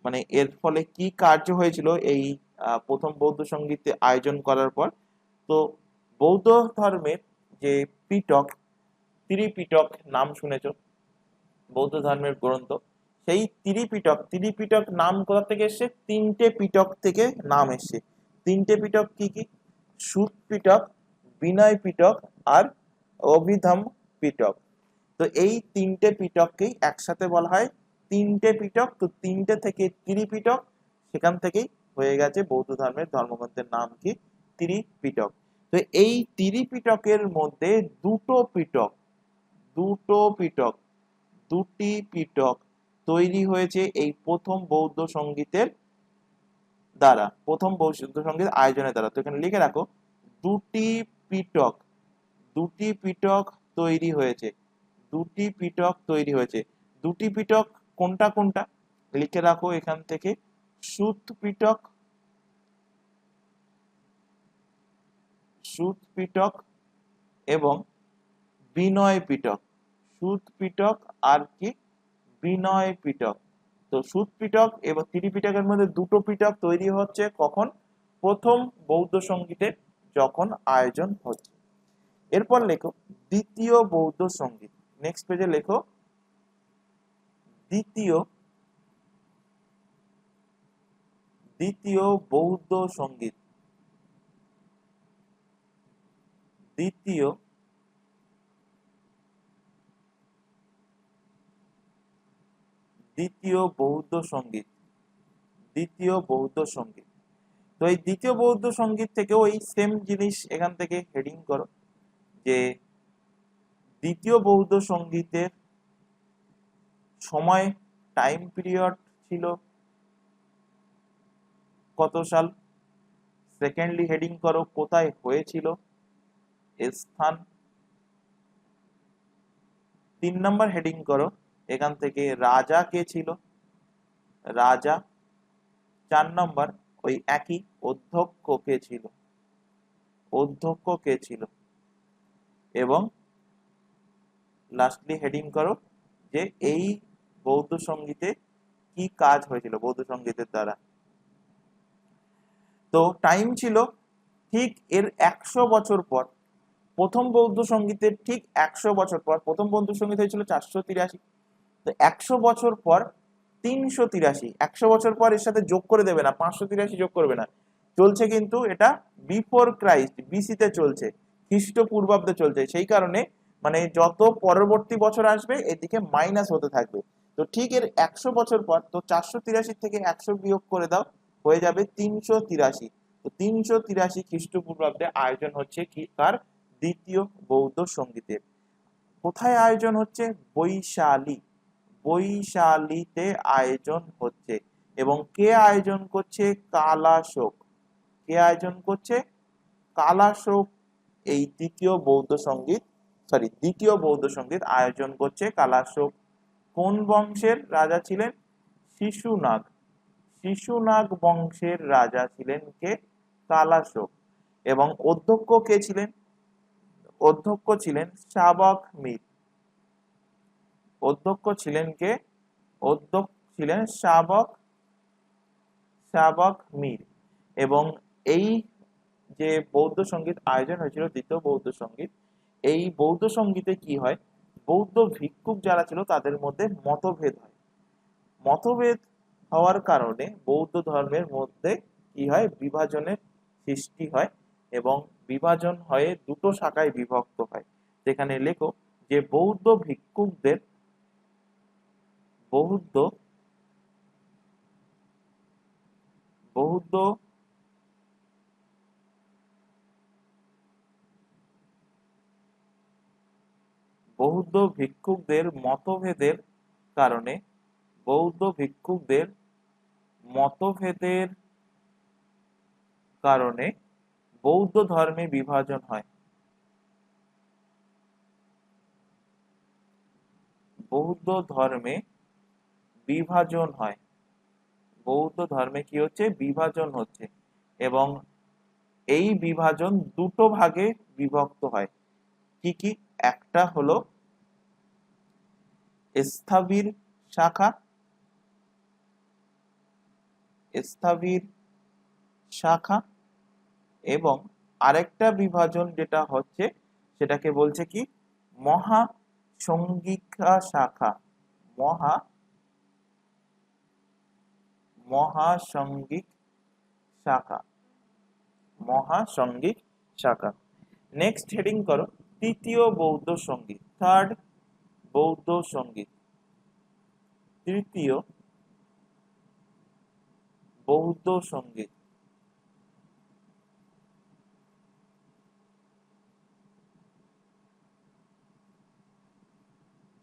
মানে এর ফলে কি কার্য হয়েছিল এই প্রথম বৌদ্ধ সঙ্গীত আয়োজন করার পর? তো বৌদ্ধ ধর্মের যে পিটক, ত্রিপিটক নাম শুনেছ, বৌদ্ধ ধর্মের গ্রন্থ, সেই ত্রিপিটক নাম কোথা থেকে এসছে? তিনটে পিটক থেকে নাম এসছে। তিনটে পিটক কি কি? সুত পিটক, বিনয় পিটক আর অভিধম পিটক। তো এই তিনটে পিটককেই একসাথে বলা হয় তিনটে পিটক। তো তিনটে থেকে ত্রিপিটক, সেখান থেকেই হয়ে গেছে বৌদ্ধ ধর্মের ধর্মগ্রন্থের নাম কি? ত্রিপিটক। তো এই ত্রিপিটকের মধ্যে দুটো পিটক দুটি পিটক তৈরি হয়েছে এই প্রথম বৌদ্ধ সঙ্গীতের দ্বারা, প্রথম বৌদ্ধ সঙ্গীত আয়োজনের দ্বারা। তো এখানে লিখে রাখো, দুটি পিটক দুটি পিটক তৈরি হয়েছে। দুটি পিটক তৈরি হয়েছে। দুটি পিটক কোনটা কোনটা লিখে রাখো এখান থেকে। সুত পিটক, সুত পিটক এবং বিনয় পিটক। সুত পিটক আর কি? বিনয় পিটক। তো সুত পিটক এবং ত্রিপিটকের মধ্যে দুটো পিটক তৈরি হচ্ছে কখন? প্রথম বৌদ্ধ সঙ্গীতের যখন আয়োজন হচ্ছে। এরপর লেখো দ্বিতীয় বৌদ্ধ সঙ্গীত। নেক্সট পেজে লেখো দ্বিতীয় দ্বিতীয় বৌদ্ধ সঙ্গীত। দ্বিতীয় দ্বিতীয় বৌদ্ধ সঙ্গীত। দ্বিতীয় বৌদ্ধ সঙ্গীত। তো এই দ্বিতীয় বৌদ্ধ সঙ্গীত থেকে ওই সেম জিনিস এখান থেকে হেডিং করো, যে দ্বিতীয় বৌদ্ধ সঙ্গীতের সময়, টাইম পিরিয়ড ছিল কত সাল। সেকেন্ডলি হেডিং করো কোথায় হয়েছিল, স্থান। 3 নম্বর হেডিং করো এখান থেকে রাজা কে ছিল, রাজা। 4 নম্বর ওই একই অধ্যক্ষ কে ছিল, অধ্যক্ষ কে ছিল। এবং লাস্টলি হেডিং করো যে এই বৌদ্ধ সঙ্গীতে কি কাজ হয়েছিল বৌদ্ধ সঙ্গীতের দ্বারা। তো টাইম ছিল ঠিক এর 100 বছর পর, প্রথম বৌদ্ধ সঙ্গীতের ঠিক 100 বছর পর। প্রথম বৌদ্ধ সঙ্গীত হয়েছিল 483। তো 100 বছর পর 383, 100 বছর পর এর সাথে যোগ করে দেবে না, 583 যোগ করবে না। চলছে কিন্তু এটা বিফোর ক্রাইস্ট, বিসিতে চলছে, খ্রিস্টপূর্বাব্দে চলছে। সেই কারণে মানে যত পরবর্তী বছর আসবে এদিকে মাইনাস হতে থাকবে। তো ঠিক এর 100 বছর পর, তো 483 থেকে 100 বিয়োগ করে দাও, হয়ে যাবে 383। তো 383 খ্রিস্টপূর্বাব্দে আয়োজন হচ্ছে কি কার? দ্বিতীয় বৌদ্ধ সঙ্গীতের। কোথায় আয়োজন হচ্ছে? বৈশালী। বৈশালীতে আয়োজন হচ্ছে। এবং কে আয়োজন করছে? কালাশোক। কে আয়োজন করছে? কালাশোক। এই দ্বিতীয় বৌদ্ধ সঙ্গীত আয়োজন করছে কালাশোক। কোন বংশের রাজা ছিলেন? শিশুনাগ। শিশুনাগ বংশের রাজা ছিলেন কে? কালাশোক। এবং অধ্যক্ষ কে ছিলেন? অধ্যক্ষ ছিলেন শাবক মীর। অধ্যক্ষ ছিলেন কে? অধ্যক্ষ ছিলেন শাবক মীর। এবং এই যে বৌদ্ধ সঙ্গীত আয়োজন হয়েছিল, দ্বিতীয় বৌদ্ধ সঙ্গীত, এই বৌদ্ধ সঙ্গীতে কি হয়? বৌদ্ধ ভিক্ষুক যারা ছিল তাদের মধ্যে মতভেদ হয়। মতভেদ হওয়ার কারণে বৌদ্ধ ধর্মের মধ্যে কি হয়? বিভাজনের সৃষ্টি হয় এবং বিভাজন হয়ে দুটো শাখায় বিভক্ত হয়। সেখানে লেখো যে বৌদ্ধ ভিক্ষুকদের বৌদ্ধ বৌদ্ধ বৌদ্ধ ভিক্ষুকদের মতভেদের কারণে বৌদ্ধ ভিক্ষুকদের মতভেদের কারণে বৌদ্ধ ধর্মে বিভাজন হয়। বৌদ্ধ ধর্মে বিভাজন হয়। বৌদ্ধ ধর্মে কি হচ্ছে? বিভাজন হচ্ছে। এবং এই বিভাজন দুটো ভাগে বিভক্ত হয়। কি কি? একটা হলো স্থবির শাখা, স্থবির শাখা, এবং আরেকটা বিভাজন যেটা হচ্ছে সেটাকে বলছে কি মহাসংগিকা শাখা, মহা মহাসংগিক শাখা, মহাসংগিক শাখা। নেক্সট হেডিং করো তৃতীয় বৌদ্ধ সঙ্গীত, থার্ড বৌদ্ধ সঙ্গীত, তৃতীয় বৌদ্ধ সঙ্গীত।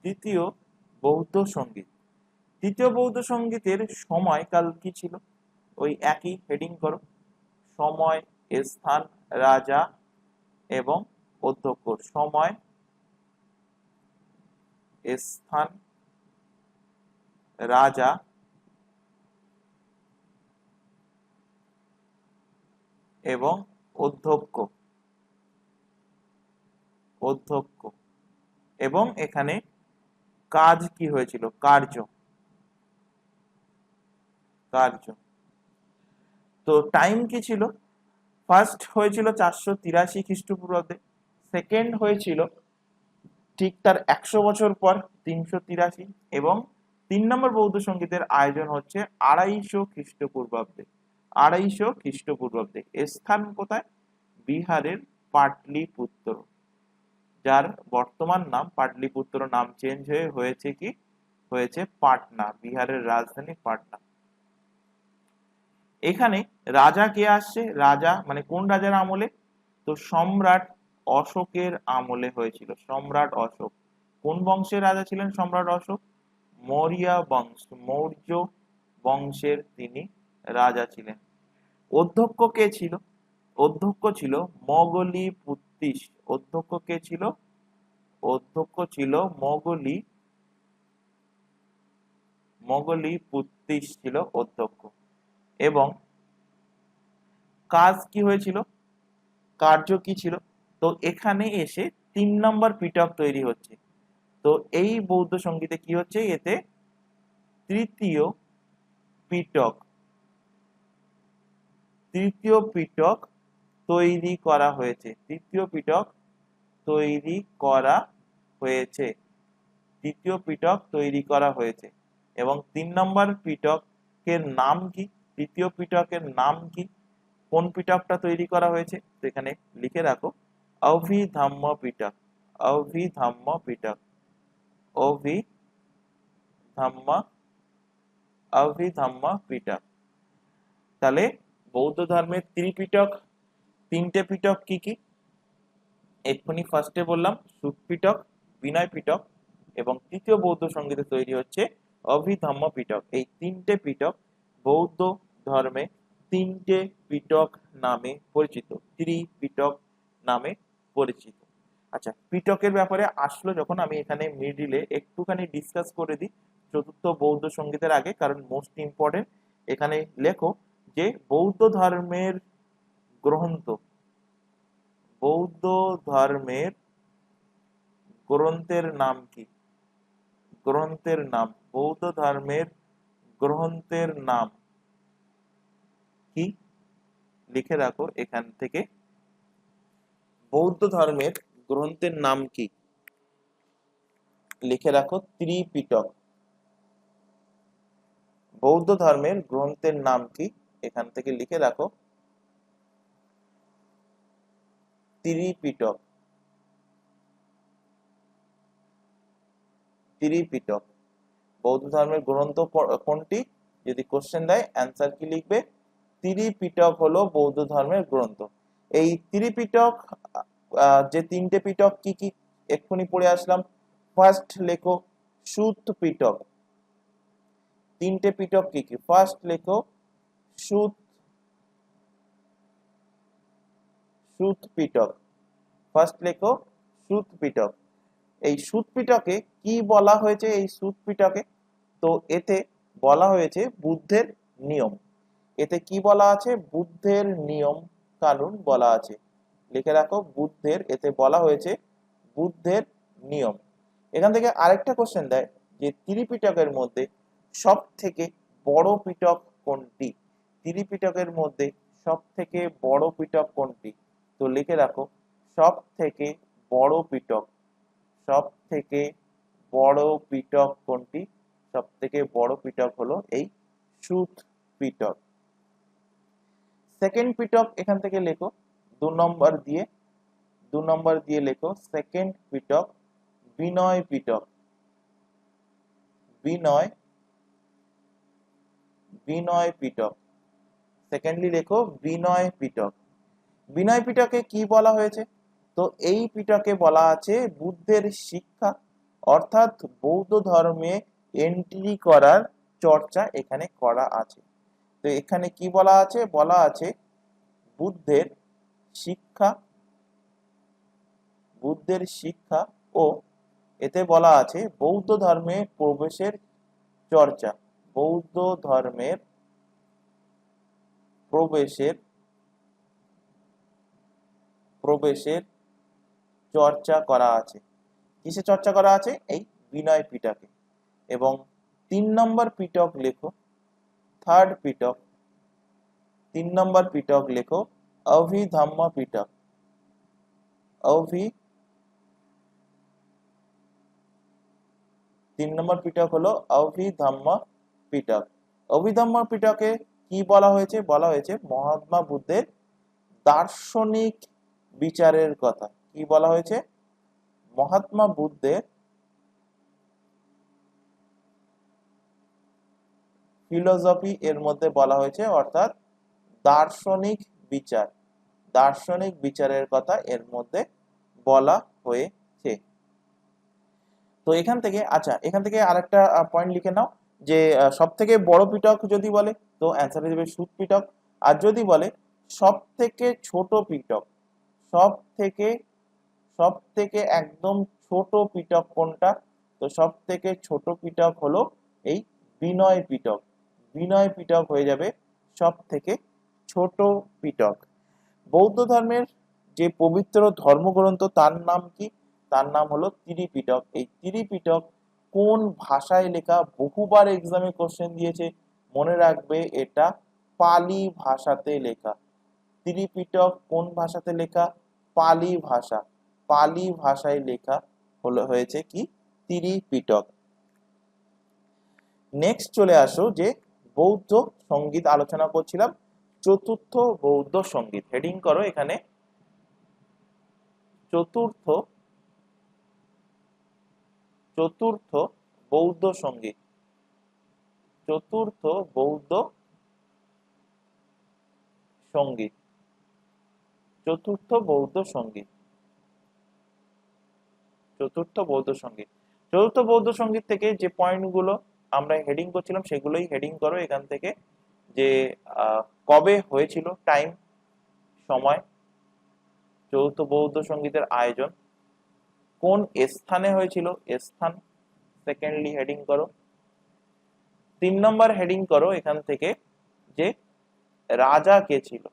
তৃতীয় বৌদ্ধ সঙ্গীত, তৃতীয় বৌদ্ধ সঙ্গীতের সময়কাল কি ছিল? ওই একই হেডিং করো, সময়, স্থান, রাজা এবং অধ্যক্ষ। সময়, স্থান, রাজা এবং অধ্যক্ষ, অধ্যক্ষ। এবং এখানে কাজ কি হয়েছিল? কার্য, কার্য। তো টাইম কি ছিল? ফার্স্ট হয়েছিল 483 খ্রিস্টপূর্বাব্দে, সেকেন্ড হয়েছিল ঠিক তার 100 বছর পর 383, এবং 3 নম্বর বৌদ্ধ সঙ্গীতের আয়োজন হচ্ছে 250 খ্রিস্টপূর্বাব্দে, 250 খ্রিস্টপূর্বাব্দে। স্থান কোথায়? বিহারের পাটলিপুত্র, যার বর্তমান নাম পাটলিপুত্র নাম চেঞ্জ হয়েছে কি হয়েছে পাটনা, বিহারের রাজধানী পাটনা। এখানে রাজা কে আসছে? রাজা মানে কোন রাজার আমলে? তো সম্রাট অশোকের আমলে হয়েছিল, সম্রাট অশোক। কোন বংশের রাজা ছিলেন সম্রাট অশোক? মৌর্য বংশের তিনি রাজা ছিলেন। অধ্যক্ষ কে ছিল? অধ্যক্ষ ছিল মোগলিপুত্তিস। অধ্যক্ষ কে ছিল? অধ্যক্ষ ছিল মোগলিপুত্তিস ছিল অধ্যক্ষ। এবং কাজ কি হয়েছিল? কার্য কি ছিল? তো এখানে এসে 3 নম্বর পিটক তৈরি হচ্ছে। তো এই বৌদ্ধ সঙ্গীতে কি হচ্ছে? এতে তৃতীয় পিটক, তৃতীয় পিটক তৈরি করা হয়েছে, তৃতীয় পিটক তৈরি করা হয়েছে, তৃতীয় পিটক তৈরি করা হয়েছে। এবং 3 নম্বর পিটকের নাম কি? তৃতীয় পিটকের নাম কি? কোন পিটকটা তৈরি করা হয়েছে? তো এখানে লিখে রাখো অভিধম্ম পিটক, অভিধম্ম পিটক, অভিধম্ম, অভিধম্ম পিটক। তাহলে বৌদ্ধ ধর্মের ত্রিপিটক, 3টে পিটক কি কি? এক্ষুনি ফার্স্টে বললাম সুত পিটক, বিনয় পিটক, এবং তৃতীয় বৌদ্ধ সঙ্গীতে তৈরি হচ্ছে অভিধম্ম পিটক। এই 3টে পিটক বৌদ্ধ ধর্মে 3টে পিটক নামে পরিচিত, ত্রিপিটক নামে পরিচিত। আচ্ছা, পিটকের ব্যাপারে আসলো যখন, আমি এখানে মিডিলে একটুখানি ডিসকাস করে দিই চতুর্থ বৌদ্ধ সঙ্গীতের আগে, কারণ মোস্ট ইম্পর্টেন্ট। এখানে লেখো যে বৌদ্ধ ধর্মের গ্রন্থ, বৌদ্ধ ধর্মের গ্রন্থের নাম কি? গ্রন্থের নাম, বৌদ্ধ ধর্মের গ্রন্থের নাম কি? লিখে রাখো এখান থেকে, বৌদ্ধ ধর্মের গ্রন্থের নাম কি? লিখে রাখো ত্রিপিটক। বৌদ্ধ ধর্মের গ্রন্থের নাম কি? এখান থেকে লিখে রাখো ত্রিপিটক, ত্রিপিটক। বৌদ্ধ ধর্মের গ্রন্থ কোনটি? যদি কোশ্চেন দেয় অ্যান্সার কি লিখবে? ত্রিপিটক হলো বৌদ্ধ ধর্মের গ্রন্থ। এই ত্রিপিটক যে 3টে পিটক কি কি এক্ষুনি পড়ে আসলাম। ফার্স্ট লেখো সুত পিটক। 3টে পিটক কি কি? ফার্স্ট লেখো সুত, সুত পিটক। ফার্স্ট লেখো সুত পিটক। এই সুত পিটকে কি বলা হয়েছে? এই সুত পিটকে তো এতে বলা হয়েছে বুদ্ধের নিয়ম। এতে কি বলা আছে? বুদ্ধের নিয়ম কানুন বলা আছে। লিখে রাখো বুদ্ধের, এতে বলা হয়েছে বুদ্ধের নিয়ম। এখান থেকে আরেকটা কোশ্চেন দেয় যে ত্রিপিটকের মধ্যে সব থেকে বড় পিটক কোনটি? ত্রিপিটকের মধ্যে সব থেকে বড় পিটক কোনটি? তো লিখে রাখো সব থেকে বড় পিটক, সব থেকে বড় পিটক কোনটি? সব থেকে বড় পিটক হলো এই সুত পিটক। সেকেন্ড পিটক এখান থেকে লেখো 2 নম্বর দিয়ে লেখো সেকেন্ড পিটক বিনয় পিটক। বিনয় পিটক, সেকেন্ডলি লেখো বিনয় পিটক। বিনয় পিটকে কি বলা হয়েছে? তো এই পিটকে বলা আছে বুদ্ধের শিক্ষা অর্থাৎ বৌদ্ধ ধর্মে এন্ট্রি করার চর্চা এখানে করা আছে। তো এখানে কি বলা আছে? বলা আছে বুদ্ধের শিক্ষা, বুদ্ধের শিক্ষা ও এতে বলা আছে বৌদ্ধ ধর্মে প্রবেশের চর্চা, বৌদ্ধ ধর্মের প্রবেশের প্রবেশের চর্চা করা আছে। কিসে চর্চা করা আছে? এই বিনয় পিটকে। এবং 3 নম্বর পিটক লেখো থার্ড পিটক, 3 নম্বর পিটক লেখো অভিধম্ম পিটক। অভি 3 নম্বর পিটক হলো অভিধম্ম পিটক। অভিধম্ম পিটকে কি বলা হয়েছে? বলা হয়েছে মহাত্মা বুদ্ধের দার্শনিক বিচারের কথা। কি বলা হয়েছে? মহাত্মা বুদ্ধের ফিলোসফি এর মধ্যে বলা হয়েছে, অর্থাৎ দার্শনিক বিচার, দার্শনিক বিচারের কথা এর মধ্যে বলা হয়েছে। তো এখান থেকে আচ্ছা, এখান থেকে আরেকটা পয়েন্ট লিখে নাও যে সব থেকে বড় পিটক যদি বলে তো অ্যান্সার হয়ে যাবে সুত পিটক। আর যদি বলে সব থেকে ছোট পিটক, সব থেকে সব থেকে একদম ছোট পিটক কোনটা? তো সব থেকে ছোট পিটক হলো এই বিনয় পিটক। বিনয় পিটক হয়ে যাবে সব থেকে ছোট পিটক। বৌদ্ধ ধর্মের যে পবিত্র ধর্মগ্রন্থ তার নাম কি? তার নাম হলো ত্রিপিটক। এই ত্রিপিটক কোন ভাষায় লেখা? বহুবার এক্সামে কোশ্চেন দিয়েছে, মনে রাখবে এটা পালি ভাষাতে লেখা। ত্রিপিটক কোন ভাষাতে লেখা? পালি ভাষা, পালি ভাষায় লেখা হয়েছে কি ত্রিপিটক। নেক্সট চলে আসো যে বৌদ্ধ সঙ্গীত আলোচনা করছিলাম, চতুর্থ বৌদ্ধ সঙ্গীত। হেডিং করো এখানে চতুর্থ, চতুর্থ বৌদ্ধ সঙ্গীত, চতুর্থ বৌদ্ধ সঙ্গীত, চতুর্থ বৌদ্ধ সঙ্গীত, চতুর্থ বৌদ্ধ সঙ্গীত। চতুর্থ বৌদ্ধ সঙ্গীত থেকে যে পয়েন্টগুলো আমরা হেডিং করছিলাম সেগুলোই হেডিং করো এখান থেকে, যে কবে হয়েছিল, টাইম, সময়, চতুর্থ বৌদ্ধ সঙ্গীতের আয়োজন, কোন স্থানে হয়েছিল, স্থান সেকেন্ডলি হেডিং করো। 3 নম্বর হেডিং করো এখান থেকে যে রাজা কে ছিল,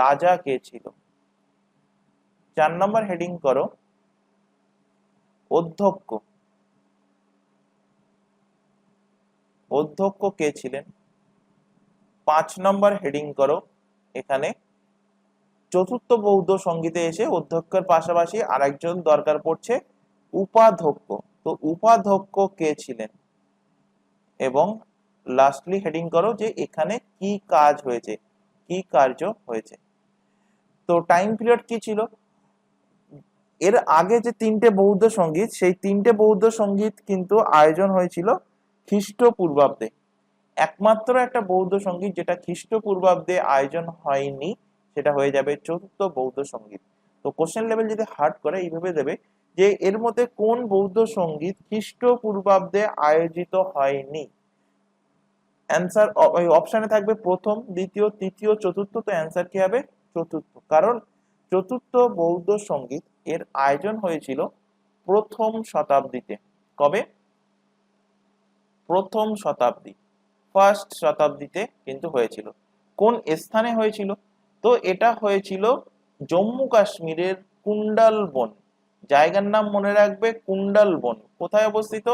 রাজা কে ছিল। 4 নম্বর হেডিং করো অধ্যক্ষ, অধ্যক্ষ কে ছিলেন। 5 নম্বর হেডিং করো এখানে চতুর্থ বৌদ্ধ সঙ্গীতে এসে অধ্যক্ষের পাশাপাশি আরেকজন দরকার পড়ছে উপাধ্যক্ষ। তো উপাধ্যক্ষ কে ছিলেন। এবং লাস্টলি হেডিং করো যে এখানে কি কাজ হয়েছে, কি কার্য হয়েছে। তো টাইম পিরিয়ড কি ছিল? এর আগে যে 3টে বৌদ্ধ সঙ্গীত, সেই 3টে বৌদ্ধ সঙ্গীত কিন্তু আয়োজন হয়েছিল খ্রিস্টপূর্বাব্দে। একমাত্র একটা বৌদ্ধ সঙ্গীত যেটা খ্রিস্টপূর্বাব্দে আয়োজন হয়নি, সেটা হয়ে যাবে চতুর্থ বৌদ্ধ সঙ্গীত। তো কোশ্চেন লেভেল যদি হার্ড করে এইভাবে দেবে যে এর মধ্যে কোন বৌদ্ধ সঙ্গীত খ্রিস্টপূর্বাব্দে আয়োজিত হয়নি। অ্যান্সার অপশনে থাকবে প্রথম, দ্বিতীয়, তৃতীয়, চতুর্থ। তো অ্যান্সার কি হবে? চতুর্থ। কারণ চতুর্থ বৌদ্ধ সঙ্গীত এর আয়োজন হয়েছিল প্রথম শতাব্দীতে। কবে? প্রথম শতাব্দী, ফার্স্ট শতাব্দীতে কিন্তু হয়েছিল। কোন স্থানে হয়েছিল? তো এটা হয়েছিল জম্মু কাশ্মীরের কুন্ডাল বন, জায়গার নাম মনে রাখবে কুন্ডাল বন, কোথায় অবস্থিত?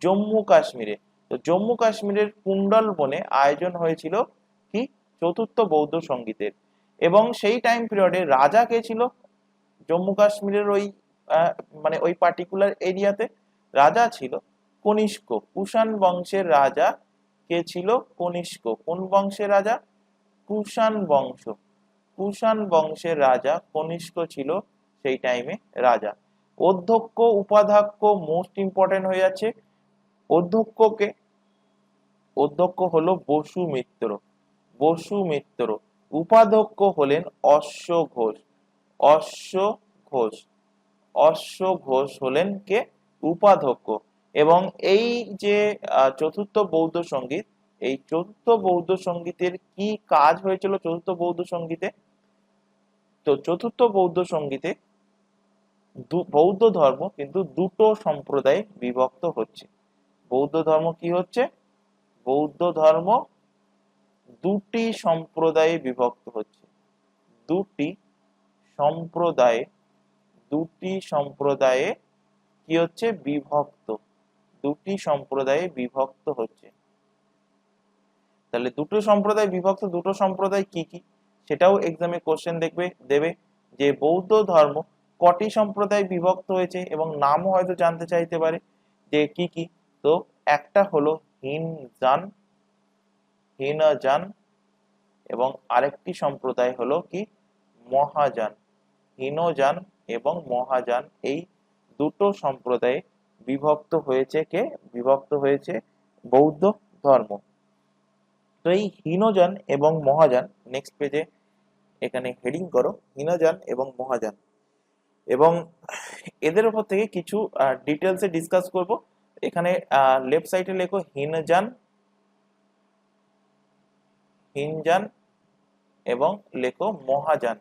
জম্মু কাশ্মীরে। তো জম্মু কাশ্মীরের কুন্ডাল বনে আয়োজন হয়েছিল কি চতুর্থ বৌদ্ধ সঙ্গীতের। এবং সেই টাইম পিরিয়ডে রাজা কে ছিল জম্মু কাশ্মীরের ওই মানে ওই পার্টিকুলার এরিয়াতে? রাজা ছিল কনিষ্ক, কুষাণ বংশের রাজা কে ছিল? কনিষ্ক। কোন বংশের রাজা? কুষাণ বংশ। কুষাণ বংশের রাজা কনিষ্ক ছিল সেই টাইমে রাজা। অধ্যক্ষ উপাধ্যক্ষ মোস্ট ইম্পর্টেন্ট হয়ে যাচ্ছে। অধ্যক্ষকে, অধ্যক্ষ হলো বসু মিত্র, বসু মিত্র। উপাধ্যক্ষ হলেন অশ্ব ঘোষ, অশ্ব ঘোষ, অশ্ব ঘোষ হলেন কে? উপাধ্যক্ষ। এবং এই যে চতুর্থ বৌদ্ধ সঙ্গীত, এই চতুর্থ বৌদ্ধ সঙ্গীতের কি কাজ হয়েছিল চতুর্থ বৌদ্ধ সঙ্গীতে? তো চতুর্থ বৌদ্ধ সঙ্গীতে বৌদ্ধ ধর্ম কিন্তু দুটো সম্প্রদায়ে বিভক্ত হচ্ছে। বৌদ্ধ ধর্ম কি হচ্ছে? বৌদ্ধ ধর্ম দুটি সম্প্রদায়ে বিভক্ত হচ্ছে। দুটি সম্প্রদায়ে, দুটি সম্প্রদায়ে কি হচ্ছে? বিভক্ত, দুটি সম্প্রদায়ে বিভক্ত হচ্ছে। তাহলে দুটো সম্প্রদায় বিভক্ত, দুটো সম্প্রদায় কি কি সেটাও এক্সামে কোশ্চেন দেবে যে বৌদ্ধ ধর্ম কটি সম্প্রদায় বিভক্ত হয়েছে, এবং নামও হয়তো জানতে চাইতে পারে যে কি কি। তো একটা হলো হিনজান, হিনজান, এবং আরেকটি সম্প্রদায় হলো কি মহাযান। হীনযান এবং মহাযান, এই দুটো সম্প্রদায়ে বিভক্ত হয়েছে কে? বিভক্ত হয়েছে বৌদ্ধ ধর্ম। তো এই হীনযান এবং মহাযান, নেক্সট পেজে এখানে হেডিং করো হীনযান এবং মহাযান, এবং এদের উপর থেকে কিছু ডিটেলসে ডিসকাস করব। এখানে লেফট সাইডে লেখো হীনযান, হিনযান এবং লেখো মহাযান,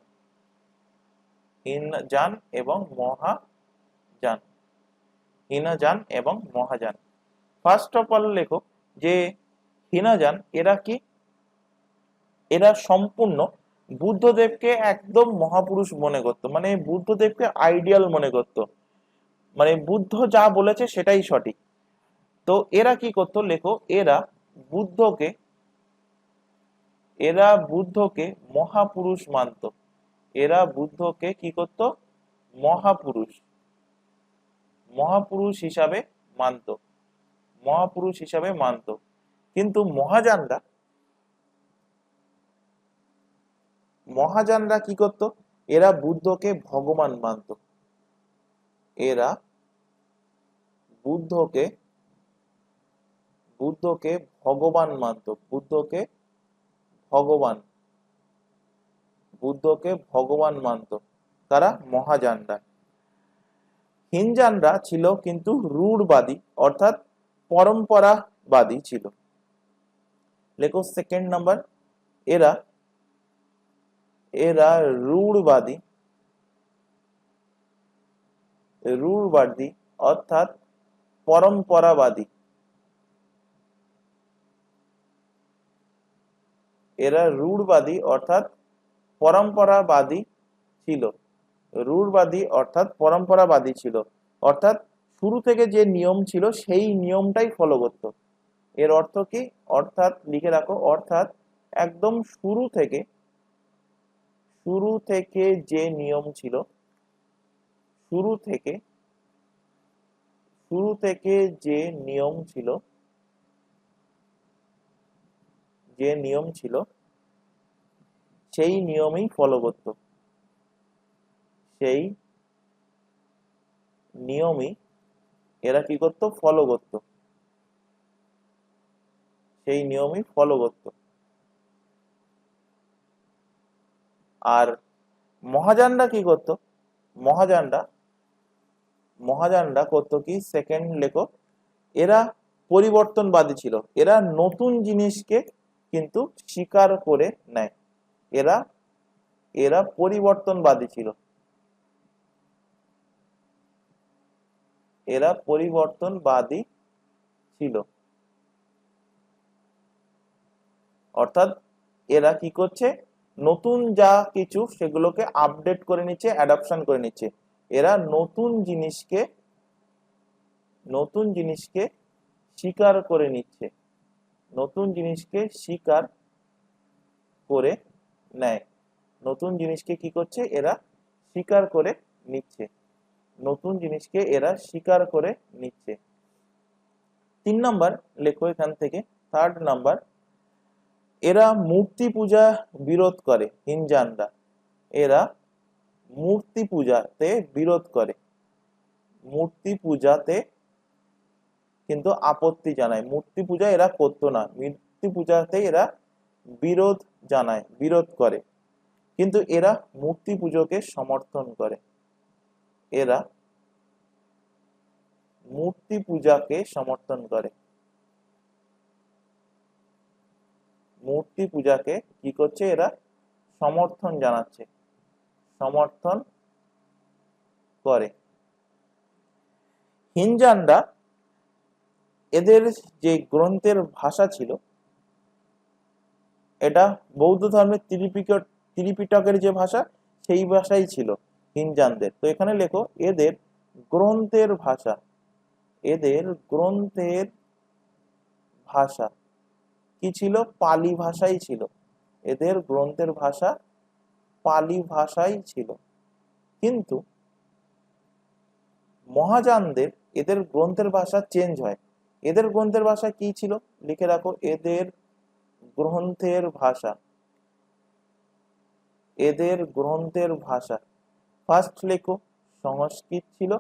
হীনযান এবং মহাযান, হীনযান এবং মহাযান। ফার্স্ট অফ অল লেখো যে হীনযান এরা কি? এরা সম্পূর্ণ বুদ্ধদেবকে একদম মহাপুরুষ মনে করতো, মানে বুদ্ধদেবকে আইডিয়াল মনে করতো, মানে বুদ্ধ যা বলেছে সেটাই সঠিক। তো এরা কি করতো লেখো, এরা বুদ্ধকে, এরা বুদ্ধকে মহাপুরুষ মানতো। এরা বুদ্ধকে কি করতো? মহাপুরুষ, মহাপুরুষ হিসাবে মানতো, মহাপুরুষ হিসাবে মানতো। কিন্তু মহাযানরা, মহাযানরা কি করতো? এরা বুদ্ধকে ভগবান মানতো। এরা বুদ্ধকে, বুদ্ধকে ভগবান মানতো, বুদ্ধকে ভগবান, বুদ্ধকে ভগবান মানতো। তারা মহাযানরা। হিনযানরা ছিল কিন্তু রূঢ়বাদী, অর্থাৎ পরম্পরাবাদী ছিল। লেখো সেকেন্ড নাম্বার, এরা, এরা রূঢ়বাদী, রূঢ়বাদী অর্থাৎ পরম্পরাবাদী। এরা রূঢ়বাদী অর্থাৎ পরম্পরাবাদী ছিল। রূঢ়বাদী অর্থাৎ পরম্পরাবাদী ছিল, অর্থাৎ শুরু থেকে যে নিয়ম ছিল সেই নিয়মটাই ফলো করত। এর অর্থ কি? অর্থাৎ লিখে রাখো, অর্থাৎ একদম শুরু থেকে, শুরু থেকে যে নিয়ম ছিল, শুরু থেকে, শুরু থেকে যে নিয়ম ছিল, যে নিয়ম ছিল সেই নিয়মেই ফলো করত, সেই নিয়মই এরা কি করত? ফলো করত, সেই নিয়মই ফলো করত। আর মহাযানরা কি করত? মহাযানরা, মহাযানরা করতো কি? সেকেন্ড লেখো, এরা পরিবর্তনবাদী ছিল। এরা নতুন জিনিসকে কিন্তু স্বীকার করে নেয়। এরা, এরা পরিবর্তনবাদী ছিল, এরা পরিবর্তনবাদী ছিল। অর্থাৎ এরা কি করছে? নতুন যা কিছু সেগুলোকে আপডেট করে নিচ্ছে, অ্যাডাপশন করে নিচ্ছে। এরা নতুন জিনিসকে স্বীকার করে নিচ্ছে, নতুন জিনিসকে স্বীকার করে নেয়। নতুন জিনিসকে কি করছে? এরা স্বীকার করে নিচ্ছে, নতুন জিনিসকে এরা স্বীকার করে নিচ্ছে। 3 নাম্বার লেখো এখান থেকে, 3rd নাম্বার, এরা মূর্তি পূজা বিরোধ করে। হিনজানরা এরা মূর্তি পূজাতে বিরোধ করে, মূর্তি পূজাতে কিন্তু আপত্তি জানায়। মূর্তি পূজা এরা করতো না, মূর্তি পূজাতে এরা বিরোধ জানায়, বিরোধ করে, কিন্তু এরা মূর্তি পুজোকে সমর্থন করে। এরা মূর্তি পূজাকে সমর্থন করে, মূর্তি পূজাকে কি করছে? এরা সমর্থন জানাচ্ছে, সমর্থন করে। হিনজানরা এদের যে গ্রন্থের ভাষা ছিল, এটা বৌদ্ধ ধর্মের ত্রিপিটকের যে ভাষা, সেই ভাষাই ছিল হিনজানদের। তো এখানে লেখো এদের গ্রন্থের ভাষা, এদের গ্রন্থের ভাষা কি ছিল? পালি ভাষাই ছিল। এদের গ্রন্থের ভাষা পালি ভাষাই ছিল। কিন্তু মহাযানদের এদের গ্রন্থের ভাষা চেঞ্জ হয়। এদের গ্রন্থের ভাষা কি ছিল? লিখে রাখো, এদের গ্রন্থের ভাষা, এদের গ্রন্থের ভাষা ফার্স্ট লেখো সংস্কৃত ছিল,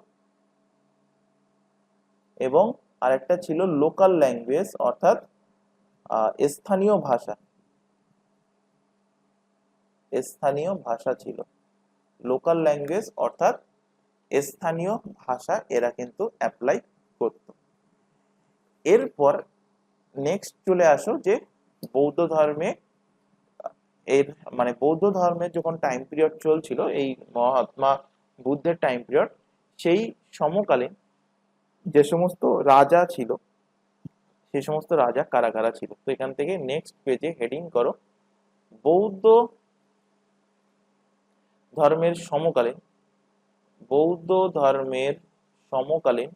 এবং আরেকটা ছিল লোকাল ল্যাঙ্গুয়েজ, অর্থাৎ স্থানীয় ভাষা, স্থানীয় ভাষা ছিল। লোকাল ল্যাঙ্গুয়েজ অর্থাৎ স্থানীয় ভাষা এরা কিন্তু অ্যাপ্লাই করত। এরপর নেক্সট চলে আসো যে বৌদ্ধ ধর্মে, এর মানে বৌদ্ধ ধর্মের যখন টাইম পিরিয়ড চলছিল, এই মহাত্মা বুদ্ধের টাইম পিরিয়ড, সেই সমকালীন যে সমস্ত রাজা ছিল, সেই সমস্ত রাজা কারা কারা ছিল। তো এখান থেকে নেক্সট পেজে হেডিং করো বৌদ্ধ ধর্মের সমকালীন, বৌদ্ধ ধর্মের সমকালীন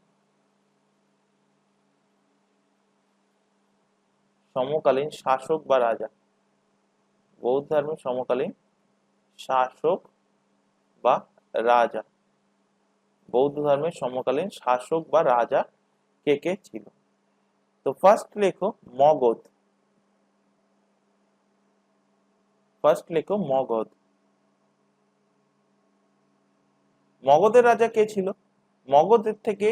সমকালীন শাসক বা রাজা, বৌদ্ধ ধর্মের সমকালীন শাসক বা রাজা, বৌদ্ধ ধর্মের সমকালীন শাসক বা রাজা কে কে ছিল। তো ফার্স্ট লেখো মগধ, ফার্স্ট লেখো মগধ। মগধের রাজা কে ছিল? মগধের থেকে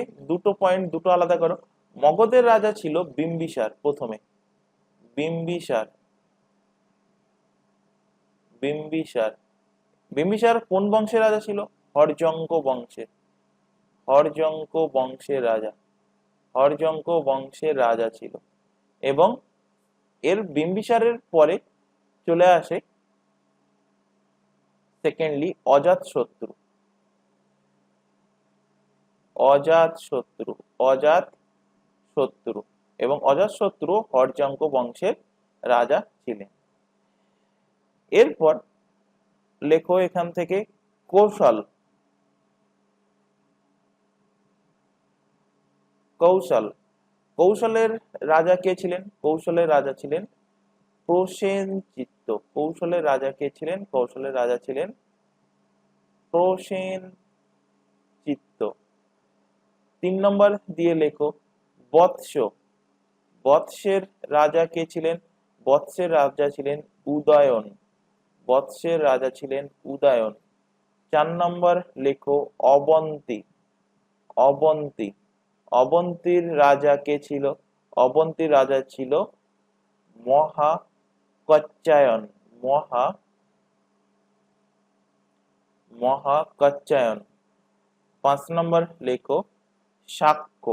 দুটো আলাদা করো। মগধের রাজা ছিল বিম্বিসার। প্রথমে বিম্বিসার, বিম্বিসার, বিম্বিসার কোন বংশের রাজা ছিল? হর্যঙ্ক বংশের, হর্যঙ্ক বংশের রাজা, হর্যঙ্ক বংশের রাজা ছিল। এবং এর বিম্বিসারের পরে চলে আসে সেকেন্ডলি অজাতশত্রু, অজাতশত্রু, অজাতশত্রু, এবং অজাতশত্রু হর্যঙ্ক বংশের রাজা ছিলেন। এরপর লেখো এখান থেকে কৌশল, কৌশল, কৌশলের রাজা কে ছিলেন? কৌশলের রাজা ছিলেন প্রসেনজিৎ। কৌশলের রাজা কে ছিলেন? কৌশলের রাজা ছিলেন প্রসেনজিৎ। 3 নম্বর দিয়ে লেখো বৎস, বৎসের রাজা কে ছিলেন? বৎসের রাজা ছিলেন উদয়ন, বৎসের রাজা ছিলেন উদয়ন। 4 নম্বর লেখো অবন্তী, অবন্তী, অবন্তীর রাজা কে ছিল? অবন্তীর রাজা ছিল মহাকচ্চায়ন, মহাকচ্চায়ন। 5 নম্বর লেখো শাক্য,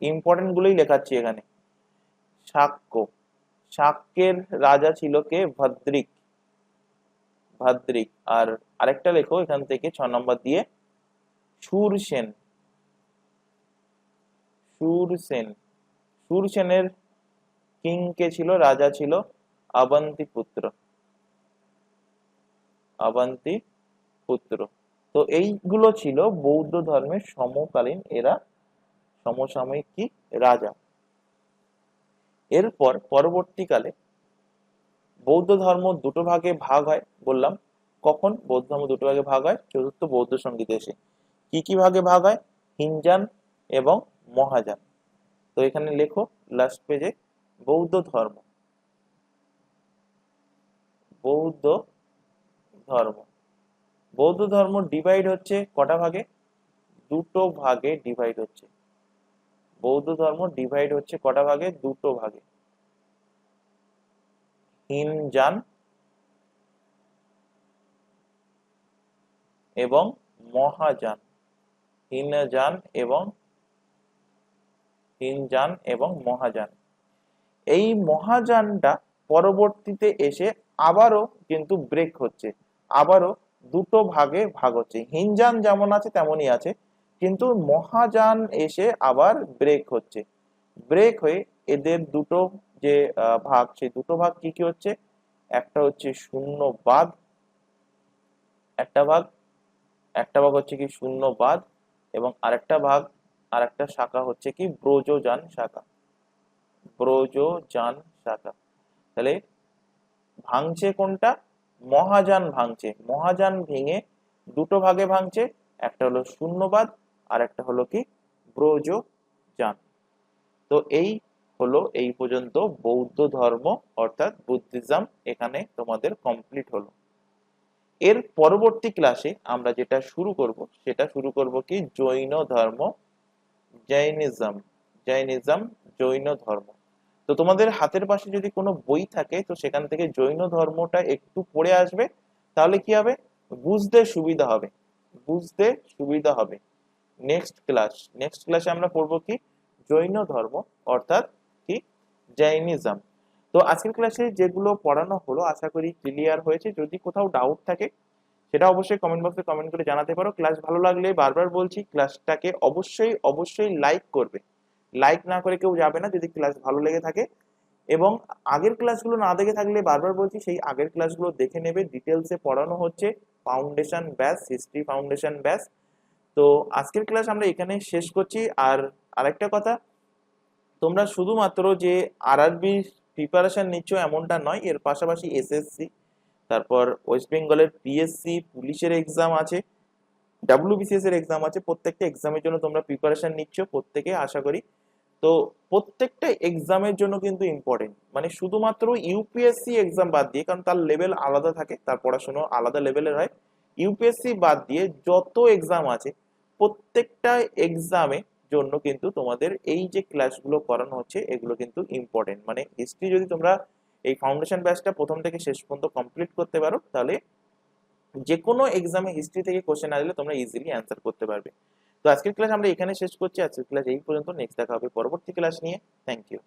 ইম্পর্টেন্ট গুলোই লেখাচ্ছি এখানে। শাক্য, শাক্যের রাজা ছিল কে? ভদ্রিক, ভদ্রিক। আর আরেকটা লেখো এখান থেকে 6 নম্বর দিয়ে শূরসেন, শূরসেন। শূরসেনের কিং কে ছিল? রাজা ছিল অবন্তীপুত্র, অবন্তী পুত্র। তো এইগুলো ছিল বৌদ্ধ ধর্মের সমকালীন, এরা সমসাময়িক কি রাজা। এরপর পরবর্তীকালে বৌদ্ধ ধর্ম দুটো ভাগে ভাগ হয় বললাম। কখন বৌদ্ধ ধর্ম দুটো ভাগে ভাগ হয়? চতুর্থ বৌদ্ধ সংগীতে এসে। কি কি ভাগে ভাগ হয়? হিনজান এবং মহাযান। তো এখানে লেখো লাস্ট পেজে, বৌদ্ধ ধর্ম, বৌদ্ধ ধর্ম, বৌদ্ধ ধর্ম ডিভাইড হচ্ছে কটা ভাগে? দুটো ভাগে ডিভাইড হচ্ছে। বৌদ্ধ ধর্ম ডিভাইড হচ্ছে কটা ভাগে? দুটো ভাগে। হিনজান এবং মহাযান। হিনজান এবং মহাযান। এই মহাযানটা পরবর্তীতে এসে আবারও কিন্তু ব্রেক হচ্ছে, আবারও দুটো ভাগে ভাগ হচ্ছে। হিনজান যেমন আছে তেমনই আছে, কিন্তু মহাযান এসে আবার ব্রেক হচ্ছে। ব্রেক হয়ে এদের দুটো যে ভাগ, সেই দুটো ভাগ কি কি হচ্ছে? একটা হচ্ছে শূন্যবাদ, একটা ভাগ, একটা ভাগ হচ্ছে কি শূন্যবাদ, এবং আরেকটা শাখা হচ্ছে কি ব্রজযান শাখা। ব্রজযান শাখা। তাহলে ভাঙছে কোনটা? মহাযান ভাঙছে। মহাযান ভেঙে দুটো ভাগে ভাঙছে, একটা হলো শূন্যবাদ আর একটা হলো কি ব্রজযান। তো এই হলো এই পর্যন্ত বৌদ্ধ ধর্ম অর্থাৎ বুদ্ধিজম এখানে তোমাদের কমপ্লিট হলো। এর পরবর্তী ক্লাসে আমরা যেটা শুরু করব সেটা শুরু করব কি জৈন ধর্ম, জৈনিজম, জৈনিজম জৈন ধর্ম। তো তোমাদের হাতের পাশে যদি কোনো বই থাকে তো সেখান থেকে জৈন ধর্মটা একটু পড়ে আসবে, তাহলে কি হবে? বুঝতে সুবিধা হবে, বুঝতে সুবিধা হবে। নেক্সট ক্লাসে আমরা পড়বো কি জৈন ধর্ম অর্থাৎ কি জৈনিজম। তো আজকের ক্লাসে যেগুলো পড়ানো হলো আশা করি ক্লিয়ার হয়েছে। যদি কোথাও ডাউট থাকে সেটা অবশ্যই কমেন্ট বক্সে কমেন্ট করে জানাতে পারো। ক্লাস ভালো লাগলে বারবার বলছি ক্লাসটাকে অবশ্যই অবশ্যই লাইক করবে। লাইক না করে কেউ যাবে না যদি ক্লাস ভালো লেগে থাকে। এবং আগের ক্লাসগুলো না দেখে থাকলে বারবার বলছি সেই আগের ক্লাসগুলো দেখে নেবে। ডিটেলসে পড়ানো হচ্ছে foundation batch, history foundation batch. তো আজকের ক্লাস আমরা এখানে শেষ করছি। আর আরেকটা কথা, তোমরা শুধুমাত্র যে আরআরবি প্রিপারেশন নিচ্ছ এমনটা নয়, এর পাশাপাশি এসএসসি, তারপর ওয়েস্ট বেঙ্গলের পিএসসি পুলিশের এক্সাম আছে, ডাব্লিউবিসিএস এর এক্সাম আছে। প্রত্যেকটা এক্সামের জন্য তোমরা প্রিপারেশন নিচ্ছ প্রত্যেকে আশা করি। তো প্রত্যেকটা এক্সামের জন্য কিন্তু ইম্পর্টেন্ট, মানে শুধুমাত্র ইউপিএসসি এক্সাম বাদ দিয়ে, কারণ তার লেভেল আলাদা থাকে, তার পড়াশোনা আলাদা লেভেলের হয়। ইউপিএসসি বাদ দিয়ে যত এক্সাম আছে প্রত্যেকটা এক্সামে জন্য কিন্তু তোমাদের এই যে ক্লাসগুলো করানো হচ্ছে এগুলো কিন্তু ইম্পর্টেন্ট। মানে হিস্ট্রি যদি তোমরা এই ফাউন্ডেশন ব্যাচটা প্রথম থেকে শেষ পর্যন্ত কমপ্লিট করতে পারো তাহলে যে কোনো এক্সামে হিস্ট্রি থেকে কোশ্চেন আসলে তোমরা ইজিলি অ্যান্সার করতে পারবে। তো আজকের ক্লাস আমরা এখানে শেষ করছি। আজকের ক্লাস এই পর্যন্ত। নেক্সট দেখা হবে পরবর্তী ক্লাস নিয়ে। Thank you.